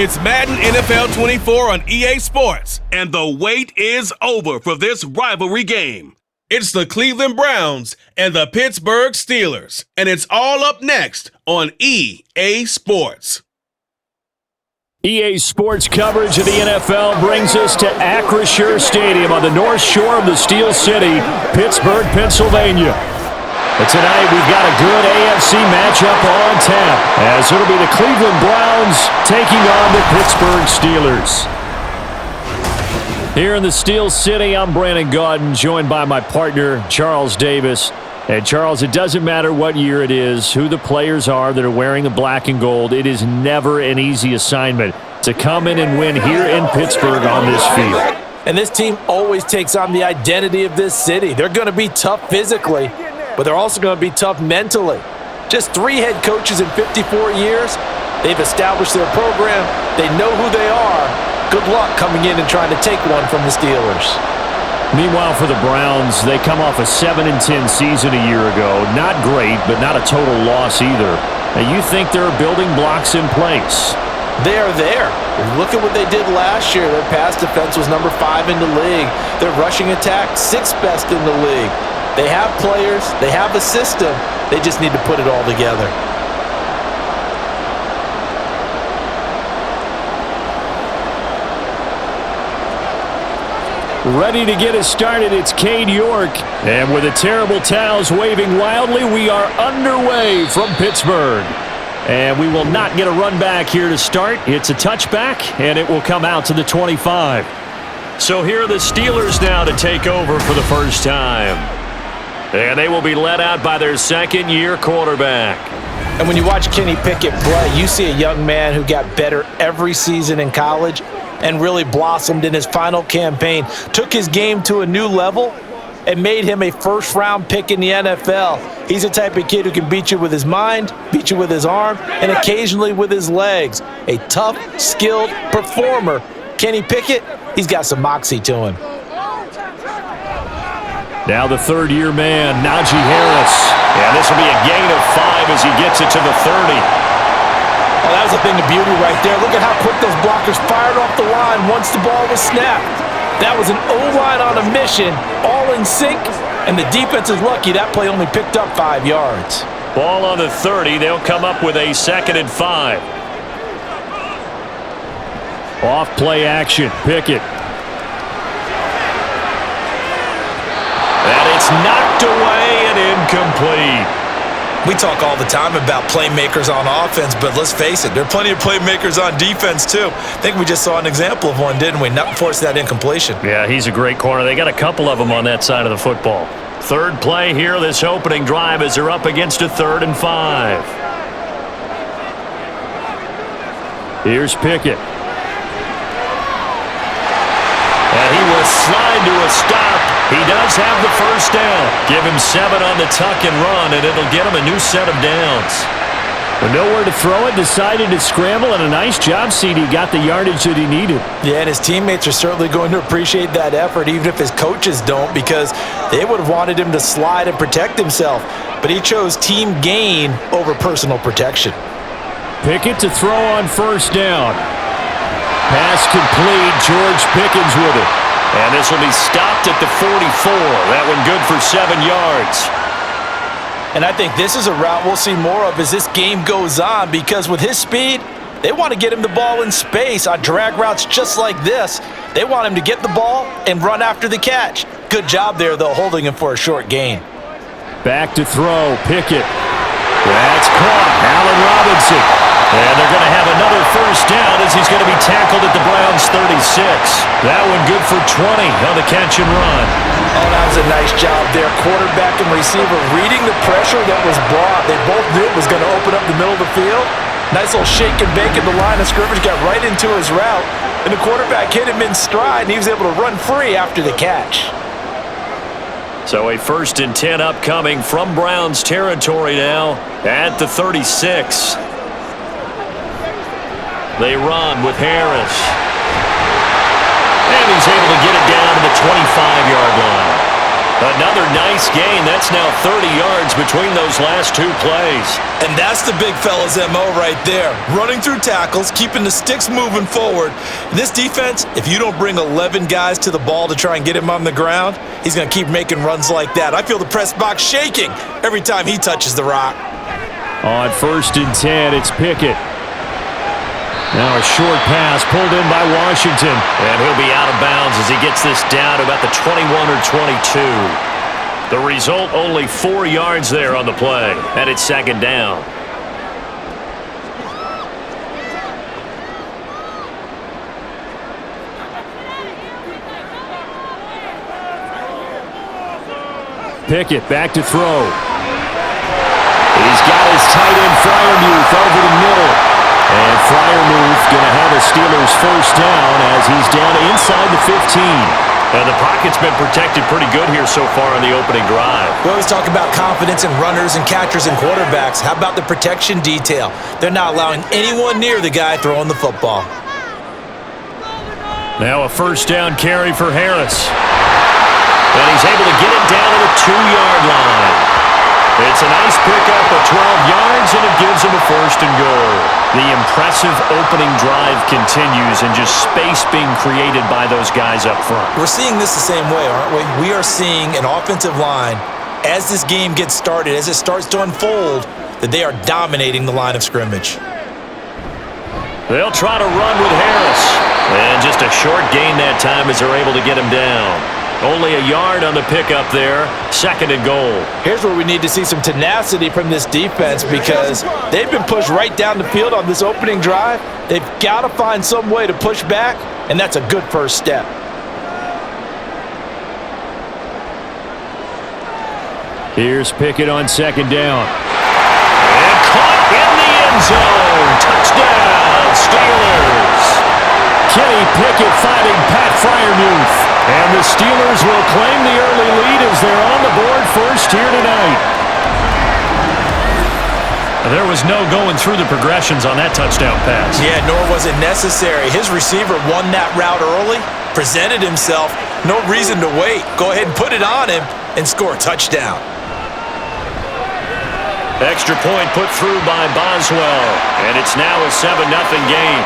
It's Madden NFL 24 on EA Sports, and the wait is over for this rivalry game. It's the Cleveland Browns and the Pittsburgh Steelers, and it's all up next on EA Sports. EA Sports coverage of the NFL brings us to Acrisure Stadium on the north shore of the Steel City, Pittsburgh, Pennsylvania. And tonight we've got a good AFC matchup on tap, as it'll be the Cleveland Browns taking on the Pittsburgh Steelers. Here in the Steel City, I'm Brandon Gaudin, joined by my partner, Charles Davis. And Charles, it doesn't matter what year it is, who the players are that are wearing the black and gold. It is never an easy assignment to come in and win here in Pittsburgh on this field. And this team always takes on the identity of this city. They're going to be tough physically, but they're also going to be tough mentally. Just 3 head coaches in 54 years. They've established their program. They know who they are. Good luck coming in and trying to take one from the Steelers. Meanwhile, for the Browns, they come off a 7-10 season a year ago. Not great, but not a total loss either. Now, you think there are building blocks in place? They are there. Look at what they did last year. Their pass defense was number 5 in the league. Their rushing attack, 6th best in the league. They have players. They have a system. They just need to put it all together. Ready to get us started, it's Cade York. And with the terrible towels waving wildly, we are underway from Pittsburgh. And we will not get a run back here to start. It's a touchback, and it will come out to the 25. So here are the Steelers now to take over for the first time. And they will be led out by their second-year quarterback. And when you watch Kenny Pickett play, you see a young man who got better every season in college and really blossomed in his final campaign, took his game to a new level, and made him a first-round pick in the NFL. He's the type of kid who can beat you with his mind, beat you with his arm, and occasionally with his legs. A tough, skilled performer. Kenny Pickett, he's got some moxie to him. Now the third-year man, Najee Harris. And this will be a gain of 5 as he gets it to the 30. Oh, that was a thing of beauty right there. Look at how quick those blockers fired off the line once the ball was snapped. That was an O-line on a mission, all in sync, and the defense is lucky that play only picked up 5 yards. Ball on the 30. They'll come up with a 2nd and 5. Off play action. Pickett. And it's knocked away and incomplete. We talk all the time about playmakers on offense, but let's face it, there are plenty of playmakers on defense too. I think we just saw an example of one, didn't we? Not forcing that incompletion. Yeah, he's a great corner. They got a couple of them on that side of the football. Third play here, this opening drive, as they're up against a 3rd and 5. Here's Pickett. And he will slide to a stop. He does have the first down. Give him 7 on the tuck and run, and it'll get him a new set of downs. With nowhere to throw it, decided to scramble, and a nice job, CD. Got the yardage that he needed. Yeah, and his teammates are certainly going to appreciate that effort, even if his coaches don't, because they would have wanted him to slide and protect himself. But he chose team gain over personal protection. Pickett to throw on first down. Pass complete. George Pickens with it. And this will be stopped at the 44. That one good for 7 yards. And I think this is a route we'll see more of as this game goes on, because with his speed, they want to get him the ball in space on drag routes just like this. They want him to get the ball and run after the catch. Good job there, though, holding him for a short gain. Back to throw. Pickett. That's caught. Allen Robinson. And they're going to have another first down as he's going to be tackled at the Browns' 36. That one good for 20 on the catch and run. Oh, that was a nice job there. Quarterback and receiver reading the pressure that was brought. They both knew it was going to open up the middle of the field. Nice little shake and bake at the line of scrimmage, got right into his route. And the quarterback hit him in stride, and he was able to run free after the catch. So a 1st and 10 upcoming from Browns territory now at the 36. They run with Harris. And he's able to get it down to the 25-yard line. Another nice gain. That's now 30 yards between those last two plays. And that's the big fella's MO right there. Running through tackles, keeping the sticks moving forward. This defense, if you don't bring 11 guys to the ball to try and get him on the ground, he's going to keep making runs like that. I feel the press box shaking every time he touches the rock. On 1st and 10, it's Pickett. Now a short pass pulled in by Washington. And he'll be out of bounds as he gets this down to about the 21 or 22. The result, only 4 yards there on the play. And it's 2nd down. Pickett back to throw. He's got his tight end Freiermuth over the middle. And Freiermuth going to have a Steelers first down as he's down inside the 15. And the pocket's been protected pretty good here so far on the opening drive. We always talk about confidence in runners and catchers and quarterbacks. How about the protection detail? They're not allowing anyone near the guy throwing the football. Now a first down carry for Harris. And he's able to get it down to the 2-yard line. It's a nice pickup of 12 yards, and it gives him a 1st and goal. The impressive opening drive continues, and just space being created by those guys up front. We're seeing this the same way, aren't we? We are seeing an offensive line, as this game gets started, as it starts to unfold, that they are dominating the line of scrimmage. They'll try to run with Harris. And just a short gain that time as they're able to get him down. Only a yard on the pickup there. 2nd and goal. Here's where we need to see some tenacity from this defense because they've been pushed right down the field on this opening drive. They've got to find some way to push back, and that's a good first step. Here's Pickett on 2nd down. And caught in the end zone. Touchdown, Steelers. Kenny Pickett finding Pat Freiermuth. And the Steelers will claim the early lead as they're on the board first here tonight. There was no going through the progressions on that touchdown pass. Yeah, nor was it necessary. His receiver won that route early, presented himself, no reason to wait. Go ahead and put it on him and score a touchdown. Extra point put through by Boswell, and it's now a 7-0 game.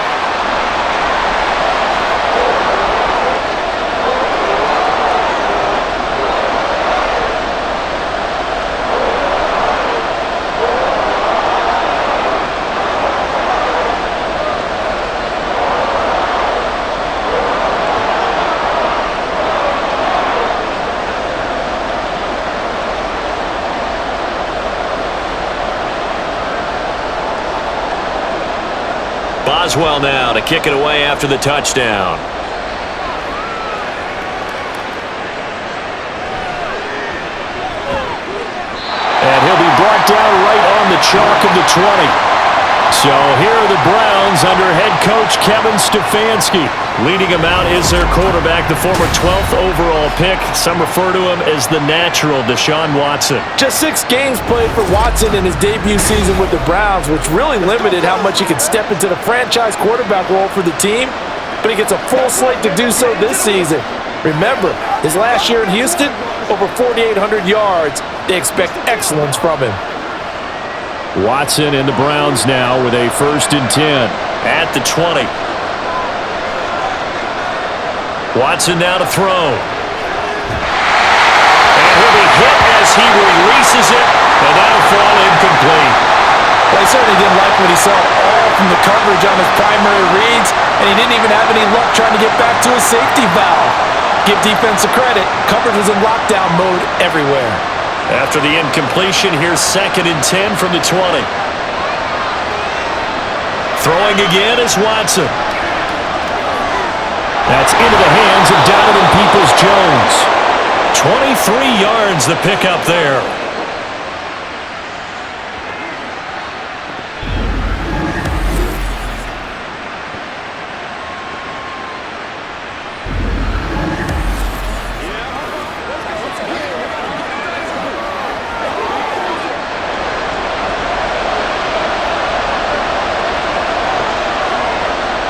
Boswell now to kick it away after the touchdown. And he'll be brought down right on the chalk of the 20. So here are the Browns under head coach Kevin Stefanski. Leading him out is their quarterback, the former 12th overall pick. Some refer to him as the natural Deshaun Watson. Just 6 games played for Watson in his debut season with the Browns, which really limited how much he could step into the franchise quarterback role for the team. But he gets a full slate to do so this season. Remember, his last year in Houston, over 4,800 yards. They expect excellence from him. Watson and the Browns now with a 1st and 10 at the 20. Watson now to throw. And he'll be hit as he releases it, and that'll fall incomplete. Well, he certainly didn't like what he saw all from the coverage on his primary reads, and he didn't even have any luck trying to get back to his safety valve. Give defense a credit. Coverage was in lockdown mode everywhere. After the incompletion, here's 2nd and 10 from the 20. Throwing again is Watson. That's into the hands of Donovan Peoples-Jones. 23 yards the pickup there.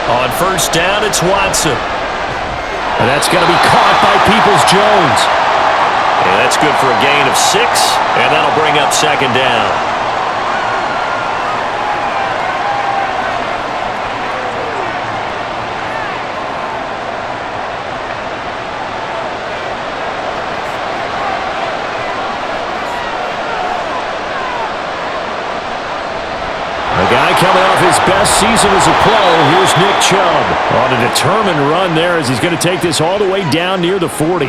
On 1st down, it's Watson. And that's going to be caught by Peoples-Jones. And That's good for a gain of 6, and that'll bring up second down. Coming off his best season as a pro, here's Nick Chubb on a determined run there as he's going to take this all the way down near the 40.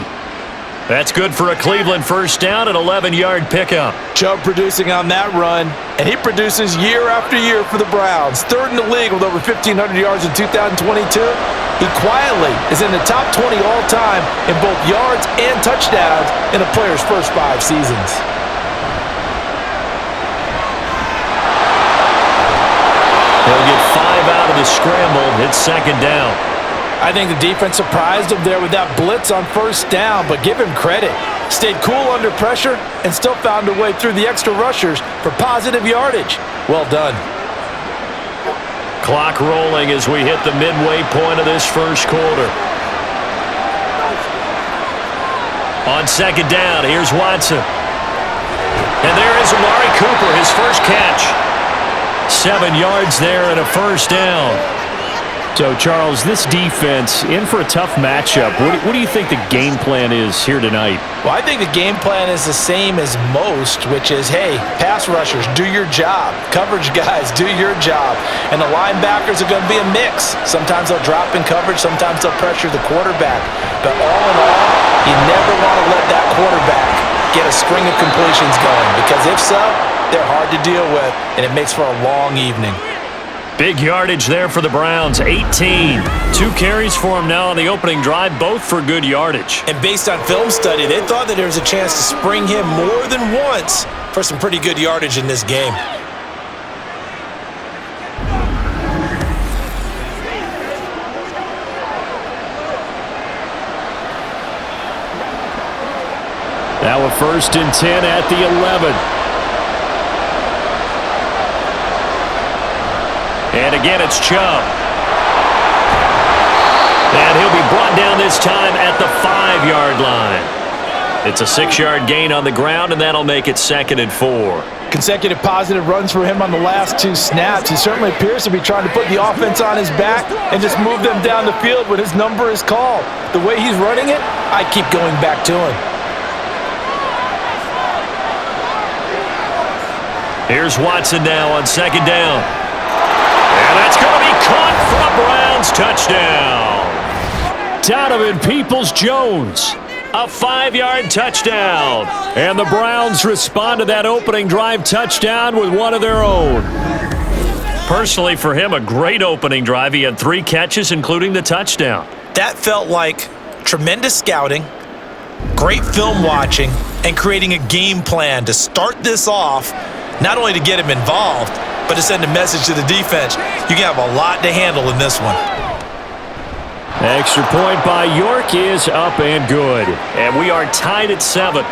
That's good for a Cleveland first down, an 11-yard pickup. Chubb producing on that run, and he produces year after year for the Browns. Third in the league with over 1,500 yards in 2022. He quietly is in the top 20 all-time in both yards and touchdowns in a player's first 5 seasons. He'll get 5 out of the scramble. It's second down. I think the defense surprised him there with that blitz on first down, but give him credit. Stayed cool under pressure and still found a way through the extra rushers for positive yardage. Well done. Clock rolling as we hit the midway point of this first quarter. On second down, here's Watson. And there is Amari Cooper, his first catch. 7 yards there and a first down. So, Charles, this defense in for a tough matchup. What do you think the game plan is here tonight? Well, I think the game plan is the same as most, which is, hey, pass rushers, do your job. Coverage guys, do your job. And the linebackers are going to be a mix. Sometimes they'll drop in coverage. Sometimes they'll pressure the quarterback. But all in all, you never want to let that quarterback get a string of completions going, because if so, they're hard to deal with, and it makes for a long evening. Big yardage there for the Browns, 18. 2 carries for him now on the opening drive, both for good yardage. And based on film study, they thought that there was a chance to spring him more than once for some pretty good yardage in this game. Now a 1st and 10 at the 11. And again, it's Chubb. And he'll be brought down this time at the 5-yard line. It's a 6-yard gain on the ground, and that'll make it 2nd and 4. Consecutive positive runs for him on the last 2 snaps. He certainly appears to be trying to put the offense on his back and just move them down the field when his number is called. The way he's running it, I keep going back to him. Here's Watson now on second down. And that's going to be caught for a Browns touchdown. Donovan Peoples-Jones, a 5-yard touchdown. And the Browns respond to that opening drive touchdown with one of their own. Personally, for him, a great opening drive. He had 3 catches, including the touchdown. That felt like tremendous scouting, great film watching, and creating a game plan to start this off, not only to get him involved, but to send a message to the defense. You can have a lot to handle in this one. Extra point by York is up and good. And we are tied at 7.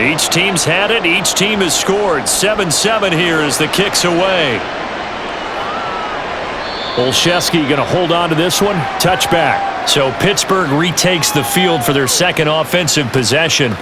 Each team's had it. Each team has scored. 7-7 here as the kick's away. Olszewski going to hold on to this one. Touchback. So Pittsburgh retakes the field for their second offensive possession.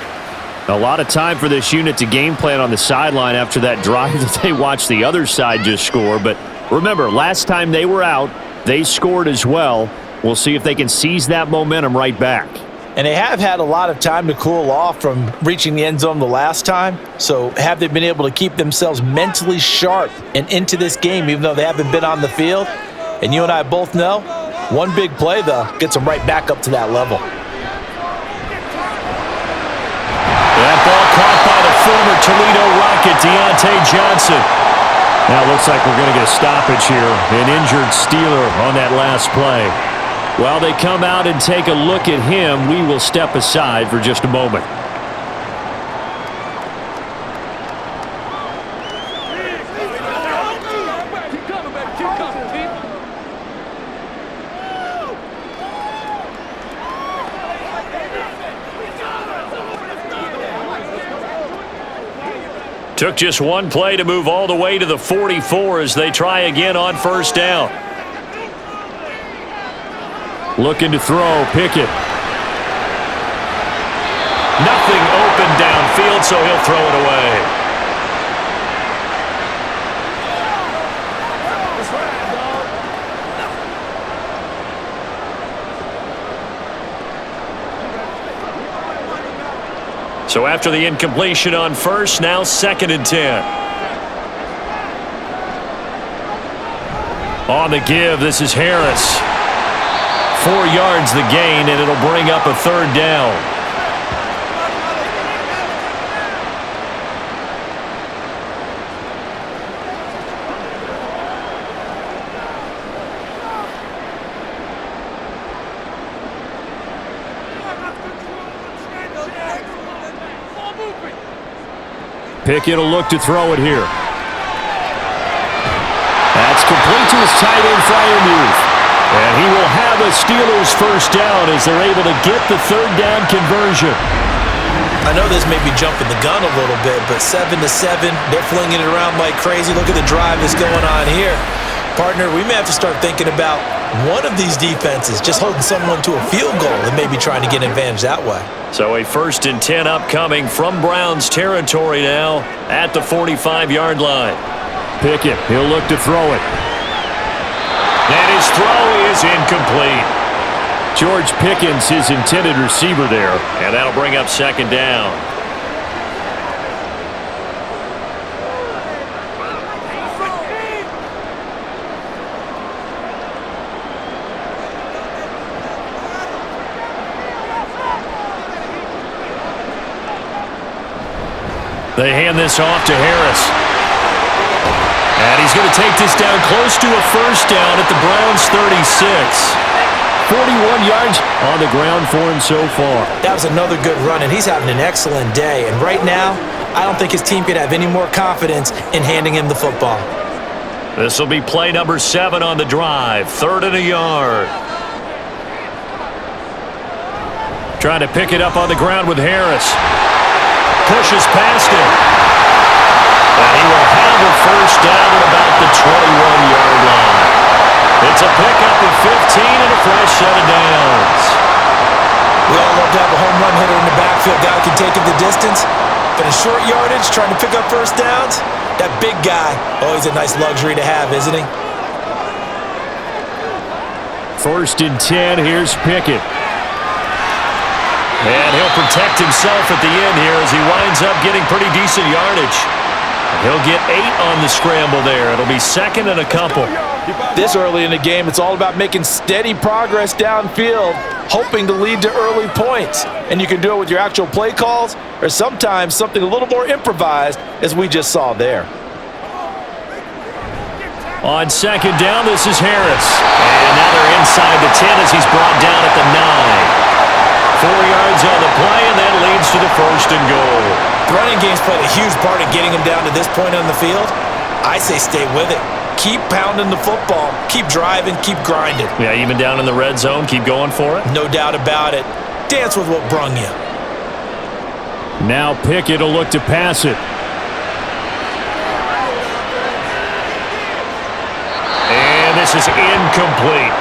A lot of time for this unit to game plan on the sideline after that drive that they watched the other side just score. But remember, last time they were out, they scored as well. We'll see if they can seize that momentum right back. And they have had a lot of time to cool off from reaching the end zone the last time. So have they been able to keep themselves mentally sharp and into this game, even though they haven't been on the field? And you and I both know, one big play, though, gets them right back up to that level. That ball caught by the former Toledo Rocket, Deontay Johnson. Now it looks like we're going to get a stoppage here. An injured Steeler on that last play. While they come out and take a look at him, we will step aside for just a moment. Took just one play to move all the way to the 44 as they try again on first down. Looking to throw, Pickett. Nothing open downfield, so he'll throw it away. So after the incompletion on first, now 2nd and 10. On the give, this is Harris. 4 yards the gain, and it'll bring up a 3rd down. Pickett will look to throw it here. That's complete to his tight end, Freiermuth. And he will have a Steelers first down as they're able to get the 3rd down conversion. I know this may be jumping the gun a little bit, but 7-7, they're flinging it around like crazy. Look at the drive that's going on here. Partner, we may have to start thinking about one of these defenses just holding someone to a field goal and maybe trying to get an advantage that way. So a 1st and 10 upcoming from Browns territory now at the 45-yard line. Pickett, he'll look to throw it. And his throw is incomplete. George Pickens, his intended receiver there, and that'll bring up 2nd down. They hand this off to Harris. And he's going to take this down close to a first down at the Browns' 36. 41 yards on the ground for him so far. That was another good run, and he's having an excellent day. And right now, I don't think his team could have any more confidence in handing him the football. This will be play number 7 on the drive. 3rd and a yard. Trying to pick it up on the ground with Harris. Pushes past him. And he will have a first down at about the 21-yard line. It's a pickup of 15 and a fresh set of downs. We all love to have a home run hitter in the backfield. Guy can take it the distance. But in short yardage, trying to pick up first downs, that big guy, always a nice luxury to have, isn't he? 1st and 10, here's Pickett. And he'll protect himself at the end here as he winds up getting pretty decent yardage. He'll get 8 on the scramble there. It'll be 2nd and a couple. This early in the game, it's all about making steady progress downfield, hoping to lead to early points. And you can do it with your actual play calls or sometimes something a little more improvised, as we just saw there. On 2nd down, this is Harris. And now they're inside the 10 as he's brought down at the 9. 4 yards on the play, and that leads to the 1st and goal. The running game's played a huge part in getting him down to this point on the field. I say stay with it. Keep pounding the football. Keep driving. Keep grinding. Yeah, even down in the red zone, keep going for it. No doubt about it. Dance with what brung you. Now Pickett will look to pass it. And this is incomplete.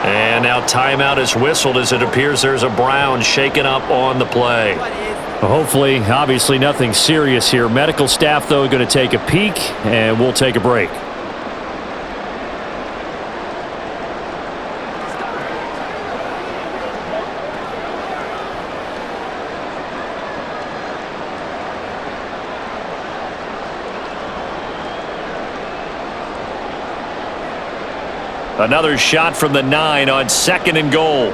And now timeout is whistled as it appears there's a Brown shaken up on the play. Hopefully, obviously nothing serious here. Medical staff, though, going to take a peek, and we'll take a break. Another shot from the 9 on 2nd and goal.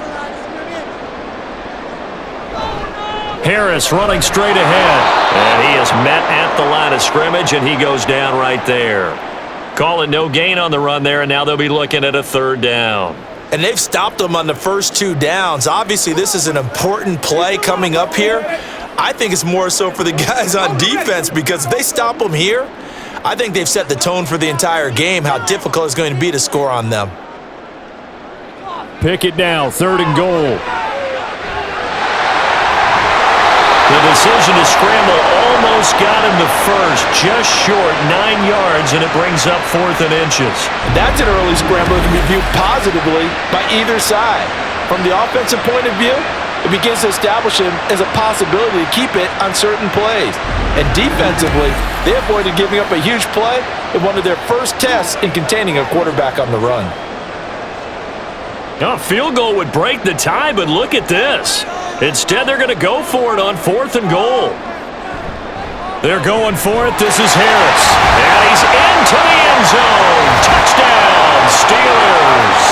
Harris running straight ahead. And he is met at the line of scrimmage, and he goes down right there. Call it no gain on the run there, and now they'll be looking at a 3rd down. And they've stopped them on the first 2 downs. Obviously, this is an important play coming up here. I think it's more so for the guys on defense, because if they stop them here, I think they've set the tone for the entire game, how difficult it's going to be to score on them. Pick it now, 3rd and goal. The decision to scramble all almost got him the first, just short, 9 yards, and it brings up 4th and inches. And that's an early scramble that can be viewed positively by either side. From the offensive point of view, it begins to establish him as a possibility to keep it on certain plays. And defensively, they avoided giving up a huge play in one of their first tests in containing a quarterback on the run. A field goal would break the tie, but look at this. Instead, they're going to go for it on 4th and goal. They're going for it. This is Harris. And he's into the end zone. Touchdown, Steelers.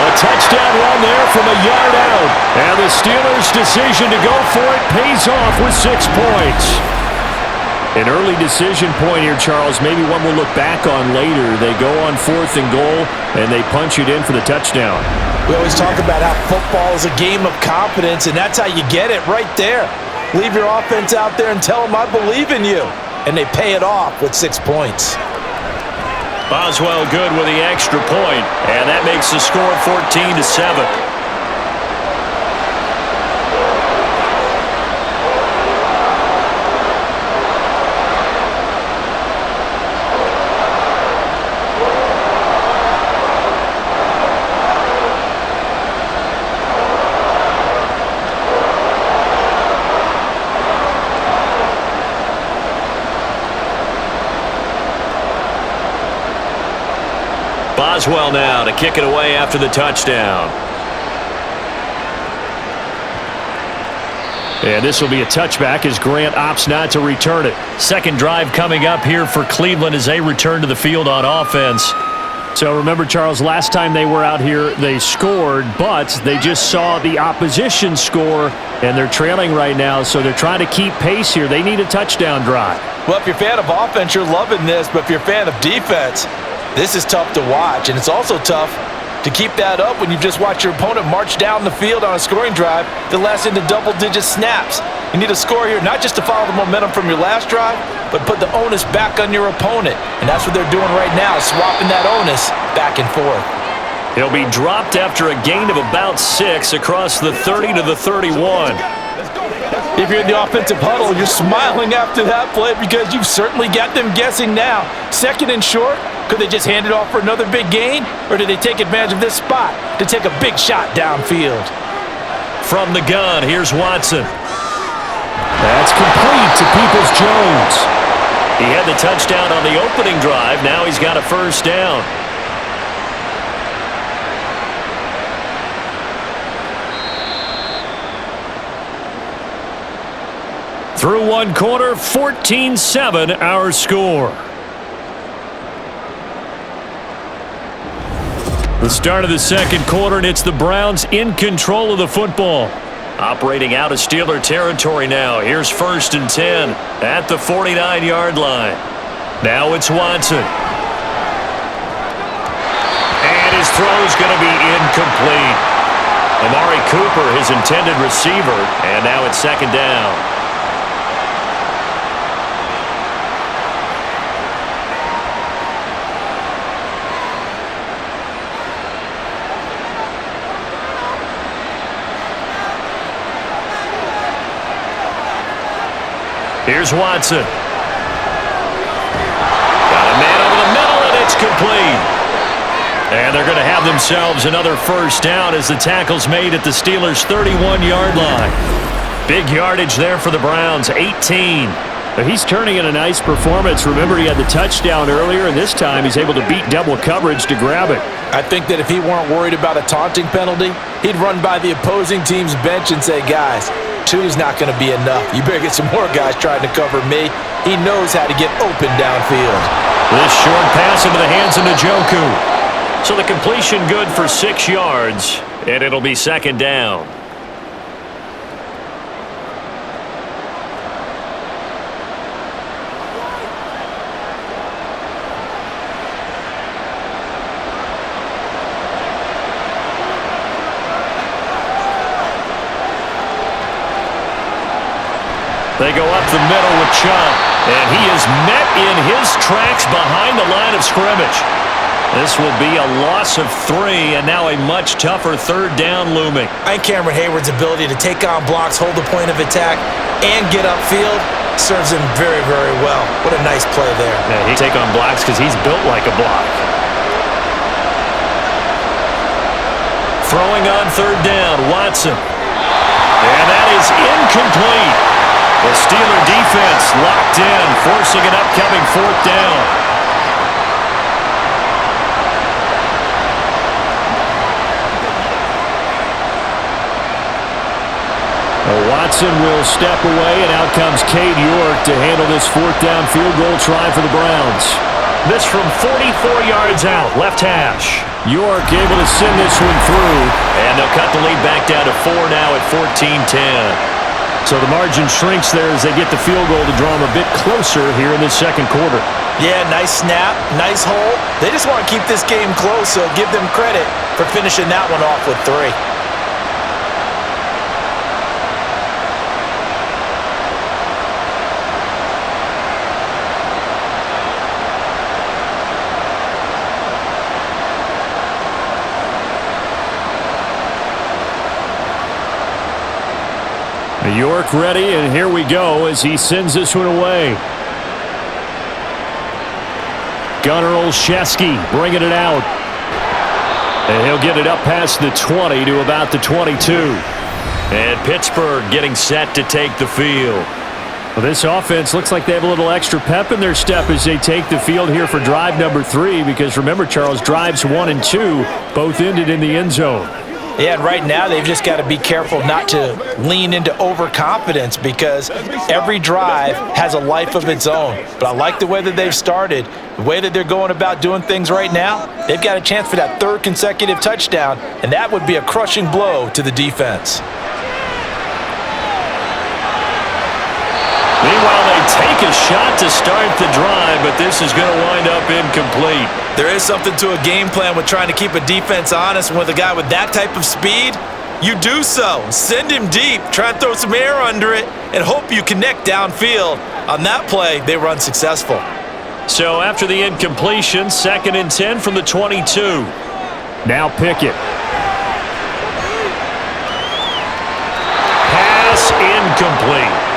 A touchdown run there from a yard out. And the Steelers' decision to go for it pays off with 6 points. An early decision point here, Charles. Maybe one we'll look back on later. They go on 4th and goal, and they punch it in for the touchdown. We always talk about how football is a game of confidence, and that's how you get it right there. Leave your offense out there and tell them, I believe in you. And they pay it off with 6 points. Boswell good with the extra point, and that makes the score 14-7. Boswell now to kick it away after the touchdown. And this will be a touchback as Grant opts not to return it. Second drive coming up here for Cleveland as they return to the field on offense. So remember, Charles, last time they were out here, they scored, but they just saw the opposition score, and they're trailing right now, so they're trying to keep pace here. They need a touchdown drive. Well, if you're a fan of offense, you're loving this, but if you're a fan of defense, this is tough to watch, and it's also tough to keep that up when you just watch your opponent march down the field on a scoring drive that lasts into double-digit snaps. You need a score here, not just to follow the momentum from your last drive, but put the onus back on your opponent. And that's what they're doing right now, swapping that onus back and forth. He'll be dropped after a gain of about 6 across the 30 to the 31. If you're in the offensive huddle, you're smiling after that play because you've certainly got them guessing now. 2nd and short. Could they just hand it off for another big gain? Or do they take advantage of this spot to take a big shot downfield? From the gun, here's Watson. That's complete to Peoples-Jones. He had the touchdown on the opening drive. Now he's got a first down. Through one quarter, 14-7 our score. The start of the second quarter, and it's the Browns in control of the football. Operating out of Steeler territory now. Here's 1st and 10 at the 49-yard line. Now it's Watson. And his throw's going to be incomplete. Amari Cooper, his intended receiver, and now it's 2nd down. Here's Watson. Got a man over the middle, and it's complete. And they're going to have themselves another first down as the tackle's made at the Steelers' 31-yard line. Big yardage there for the Browns, 18. But he's turning in a nice performance. Remember, he had the touchdown earlier, and this time he's able to beat double coverage to grab it. I think that if he weren't worried about a taunting penalty, he'd run by the opposing team's bench and say, guys, 2 is not going to be enough. You better get some more guys trying to cover me. He knows how to get open downfield. This short pass into the hands of Njoku. So the completion good for 6 yards, and it'll be 2nd down. They go up the middle with Chubb, and he is met in his tracks behind the line of scrimmage. This will be a loss of 3, and now a much tougher third down looming. I think Cameron Hayward's ability to take on blocks, hold the point of attack, and get upfield serves him very, very well. What a nice play there. Yeah, he take on blocks because he's built like a block. Throwing on third down, Watson. And that is incomplete. The Steeler defense locked in, forcing an upcoming fourth down. Watson will step away, and out comes Cade York to handle this fourth down field goal try for the Browns. This from 44 yards out, left hash. York able to send this one through. And they'll cut the lead back down to 4 now at 14-10. So the margin shrinks there as they get the field goal to draw them a bit closer here in the second quarter. Yeah, nice snap, nice hold. They just want to keep this game close, so give them credit for finishing that one off with 3. York ready, and here we go as he sends this one away. Gunnar Olszewski bringing it out. And he'll get it up past the 20 to about the 22. And Pittsburgh getting set to take the field. Well, this offense looks like they have a little extra pep in their step as they take the field here for drive number 3, because remember, Charles, drives 1 and 2 both ended in the end zone. Yeah, and right now they've just got to be careful not to lean into overconfidence, because every drive has a life of its own. But I like the way that they've started, the way that they're going about doing things right now. They've got a chance for that 3rd consecutive touchdown, and that would be a crushing blow to the defense. Meanwhile, they take a shot to start the drive, but this is going to wind up incomplete. There is something to a game plan with trying to keep a defense honest. With a guy with that type of speed, you do so. Send him deep, try and throw some air under it, and hope you connect downfield. On that play, they run successful. So after the incompletion, 2nd and 10 from the 22. Now Pickett. Pass incomplete.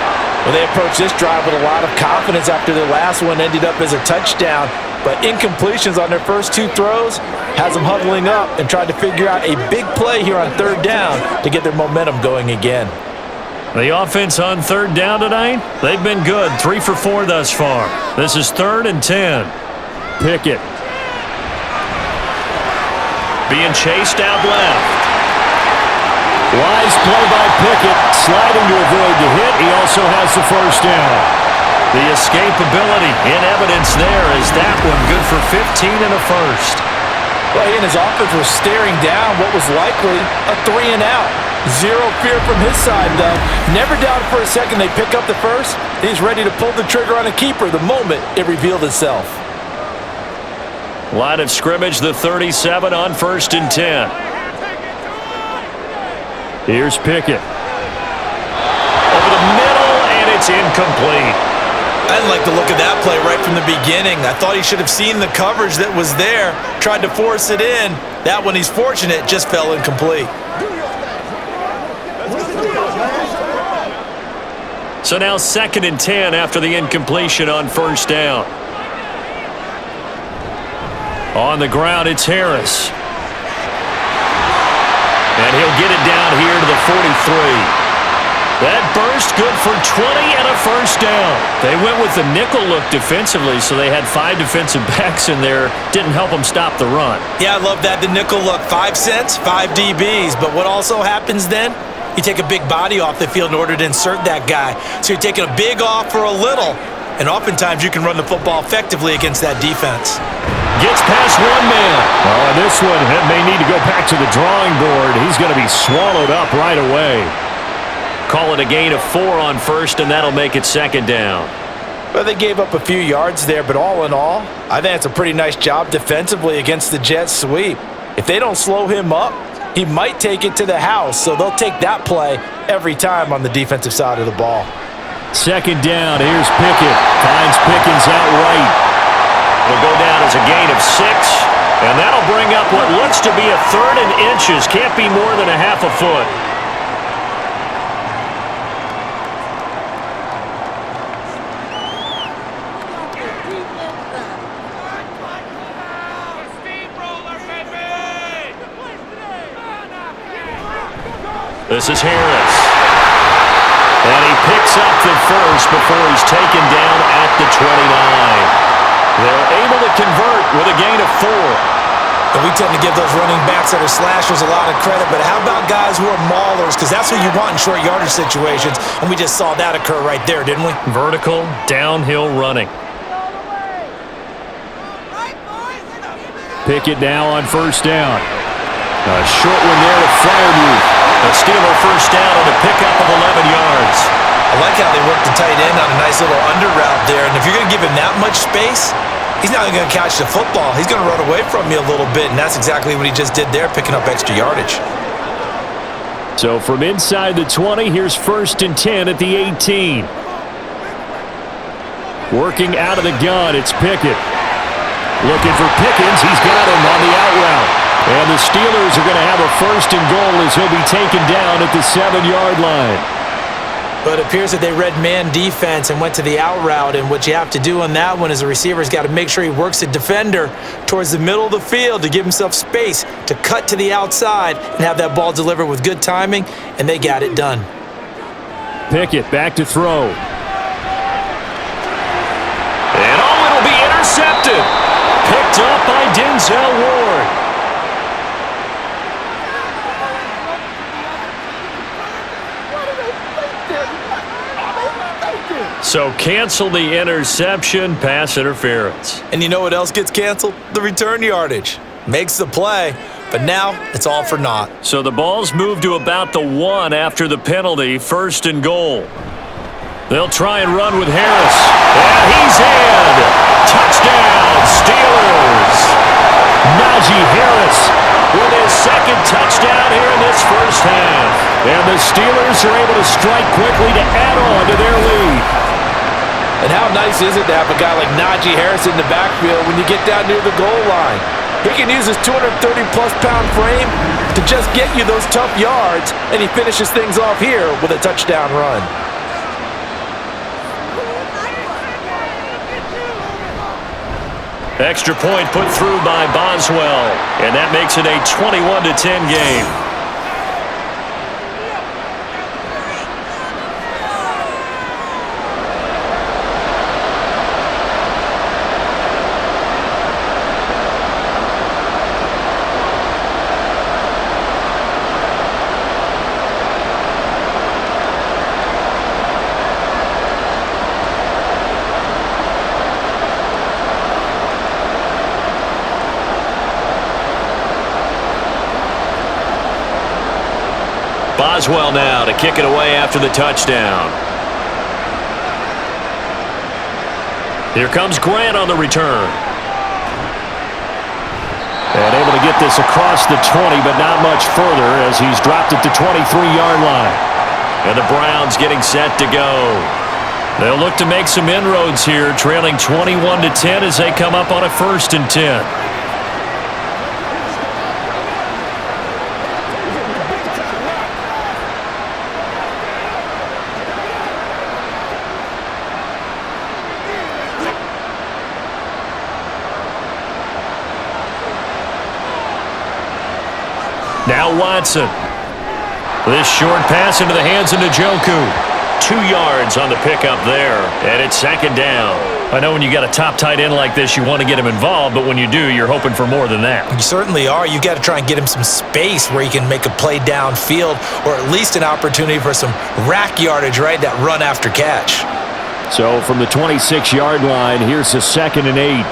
Well, they approached this drive with a lot of confidence after their last one ended up as a touchdown. But incompletions on their first 2 throws has them huddling up and trying to figure out a big play here on 3rd down to get their momentum going again. The offense on 3rd down tonight, they've been good. 3 for 4 thus far. This is 3rd and 10. Pickett. Being chased out left. Wise play by Pickett, sliding to avoid the hit. He also has the first down. The escapability in evidence there is that one good for 15 and a first. Well, he and his offense was staring down what was likely a 3 and out. Zero fear from his side, though. Never doubted for a second they pick up the first. He's ready to pull the trigger on a keeper the moment it revealed itself. Line of scrimmage, the 37 on 1st and 10. Here's Pickett. Over the middle, and it's incomplete. I didn't like the look of that play right from the beginning. I thought he should have seen the coverage that was there, tried to force it in. That one, he's fortunate, just fell incomplete. So now 2nd and 10 after the incompletion on 1st down. On the ground, it's Harris. And he'll get it down here to the 43. That burst good for 20 and a first down. They went with the nickel look defensively, so they had 5 defensive backs in there. Didn't help them stop the run. Yeah, I love that. The nickel look, 5 cents, 5 DBs. But what also happens then? You take a big body off the field in order to insert that guy. So you're taking a big off for a little. And oftentimes you can run the football effectively against that defense. Gets past one man. Oh, and this one may need to go back to the drawing board. He's going to be swallowed up right away. Call it a gain of 4 on 1st, and that'll make it 2nd down. Well, they gave up a few yards there, but all in all, I think it's a pretty nice job defensively against the Jets sweep. If they don't slow him up, he might take it to the house, so they'll take that play every time on the defensive side of the ball. 2nd down, here's Pickett. Finds Pickens out right. It'll go down as a gain of 6. And that'll bring up what looks to be a 3rd and inches. Can't be more than a half a foot. This is Harris. And he picks up the first before he's taken down at the 29. They're able to convert with a gain of 4. And we tend to give those running backs that are slashers a lot of credit, but how about guys who are maulers? Because that's what you want in short yardage situations, and we just saw that occur right there, didn't we? Vertical, downhill running. Pickett now on 1st down. A short one there to Freiermuth. A Steeler 1st down on a pickup of 11 yards. I like how they worked the tight end on a nice little under route there, and if you're going to give him that much space, he's not going to catch the football. He's going to run away from you a little bit, and that's exactly what he just did there, picking up extra yardage. So from inside the 20, here's 1st and 10 at the 18. Working out of the gun, it's Pickett. Looking for Pickens. He's got him on the out route. And the Steelers are going to have a 1st and goal as he'll be taken down at the 7-yard line. But it appears that they read man defense and went to the out route, and what you have to do on that one is the receiver's got to make sure he works the defender towards the middle of the field to give himself space to cut to the outside and have that ball delivered with good timing, and they got it done. Pickett back to throw. And it'll be intercepted. Picked up by Denzel Ward. So cancel the interception, pass interference. And you know what else gets canceled? The return yardage. Makes the play, but now it's all for naught. So the ball's moved to about the 1 after the penalty, 1st and goal. They'll try and run with Harris. And he's in! Touchdown, Steelers! Najee Harris with his 2nd touchdown here in this 1st half. And the Steelers are able to strike quickly to add on to their lead. And how nice is it to have a guy like Najee Harris in the backfield when you get down near the goal line? He can use his 230-plus pound frame to just get you those tough yards, and he finishes things off here with a touchdown run. Extra point put through by Boswell, and that makes it a 21-10 game. Boswell now to kick it away after the touchdown. Here comes Grant on the return. And able to get this across the 20, but not much further as he's dropped at the 23-yard line. And the Browns getting set to go. They'll look to make some inroads here, trailing 21-10 as they come up on a 1st and 10. Now Watson. This short pass into the hands of Njoku. 2 yards on the pickup there, and it's 2nd down. I know when you got a top tight end like this, you want to get him involved, but when you do, you're hoping for more than that. You certainly are. You got to try and get him some space where he can make a play downfield, or at least an opportunity for some rack yardage, right? That run after catch. So from the 26-yard line, here's the 2nd and 8.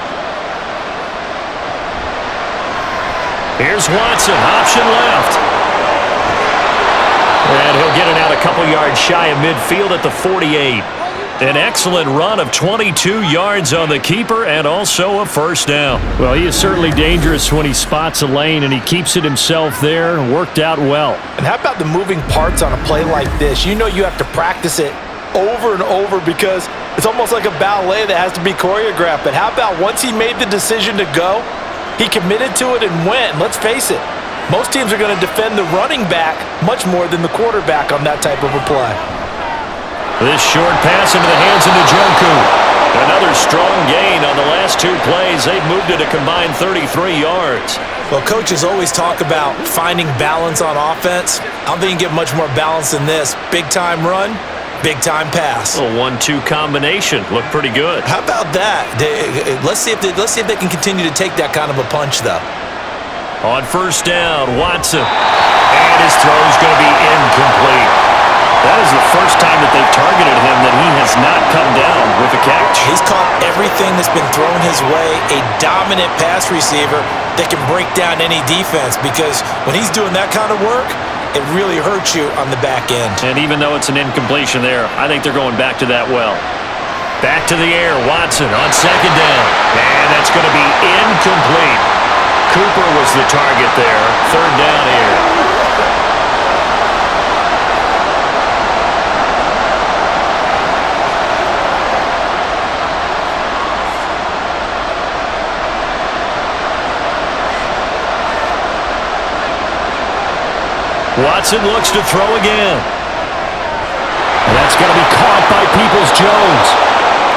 Here's Watson, option left. And he'll get it out a couple yards shy of midfield at the 48. An excellent run of 22 yards on the keeper and also a 1st down. Well, he is certainly dangerous when he spots a lane, and he keeps it himself there and worked out well. And how about the moving parts on a play like this? You know you have to practice it over and over because it's almost like a ballet that has to be choreographed. But how about once he made the decision to go, He committed to it and went. Let's face it, most teams are going to defend the running back much more than the quarterback on that type of a play. This short pass into the hands of Njoku. Another strong gain on the last two plays. They've moved it a combined 33 yards. Well, coaches always talk about finding balance on offense. I don't think you can get much more balance than this. Big-time run, big-time pass. A 1-2 combination. Looked pretty good. How about that? Let's see if they can continue to take that kind of a punch, though. On first down, Watson. And his throw's going to be incomplete. That is the first time that they've targeted him that he has not come down with a catch. He's caught everything that's been thrown his way. A dominant pass receiver that can break down any defense, because when he's doing that kind of work, it really hurts you on the back end. And even though it's an incompletion there, I think they're going back to that well. Back to the air, Watson on second down. And that's going to be incomplete. Cooper was the target there. Third down here. Watson looks to throw again. And that's going to be caught by Peoples-Jones.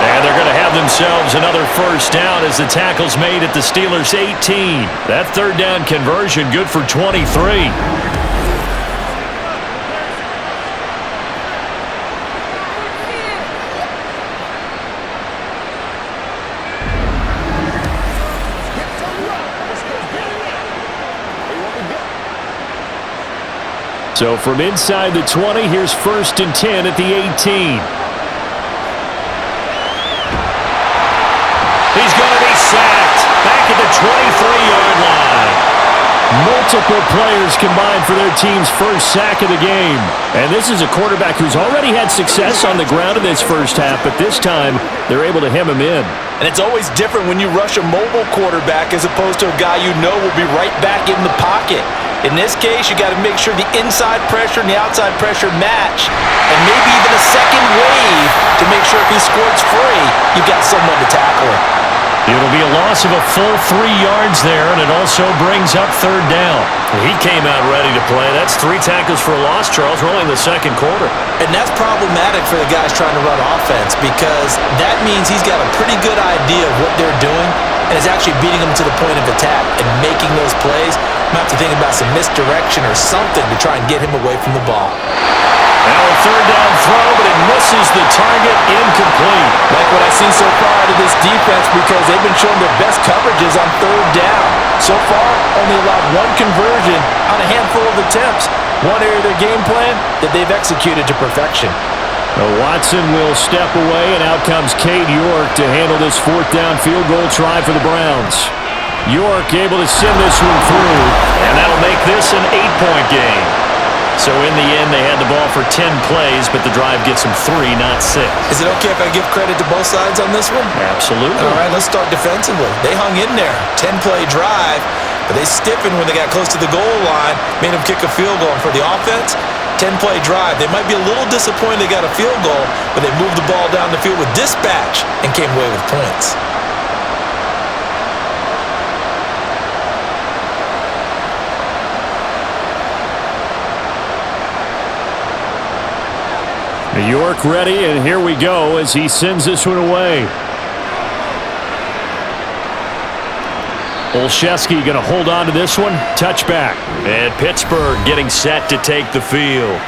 And they're going to have themselves another first down as the tackle's made at the Steelers' 18. That third down conversion good for 23. So from inside the 20, here's 1st and 10 at the 18. He's going to be sacked back at the 23-yard line. Multiple players combined for their team's first sack of the game. And this is a quarterback who's already had success on the ground in this first half, but this time they're able to hem him in. And it's always different when you rush a mobile quarterback as opposed to a guy you know will be right back in the pocket. In this case, you got to make sure the inside pressure and the outside pressure match, and maybe even a second wave to make sure if he squirts free, you've got someone to tackle him. It'll be a loss of a full 3 yards there, and it also brings up third down. He came out ready to play. That's 3 tackles for a loss, Charles. We're only in the second quarter. And that's problematic for the guys trying to run offense, because that means he's got a pretty good idea of what they're doing and is actually beating them to the point of attack and making those plays. Might have to think about some misdirection or something to try and get him away from the ball. Now a third down throw, but it misses the target, incomplete. Like what I've seen so far out of this defense, because they've been showing their best coverages on third down. So far, only allowed 1 conversion on a handful of attempts. One area of their game plan that they've executed to perfection. Watson will step away, and out comes Cade York to handle this 4th down field goal try for the Browns. York able to send this one through, and that'll make this an 8-point game. So in the end, they had the ball for 10 plays, but the drive gets them 3, not 6. Is it okay if I give credit to both sides on this one? Absolutely. All right, let's start defensively. They hung in there. 10-play drive, but they stiffened when they got close to the goal line, made them kick a field goal. And for the offense, 10-play drive. They might be a little disappointed they got a field goal, but they moved the ball down the field with dispatch and came away with points. York ready, and here we go as he sends this one away. Olszewski going to hold on to this one. Touchback. And Pittsburgh getting set to take the field.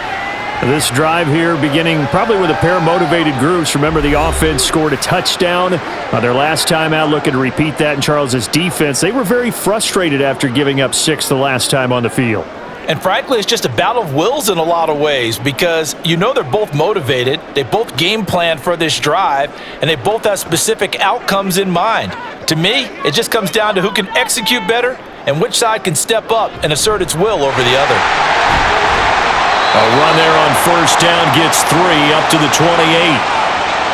This drive here beginning probably with a pair of motivated groups. Remember, the offense scored a touchdown on their last time out. Looking to repeat that in Charles's defense. They were very frustrated after giving up 6 the last time on the field. And frankly, it's just a battle of wills in a lot of ways, because you know they're both motivated, they both game plan for this drive, and they both have specific outcomes in mind. To me, it just comes down to who can execute better and which side can step up and assert its will over the other. A run there on first down gets 3 up to the 28.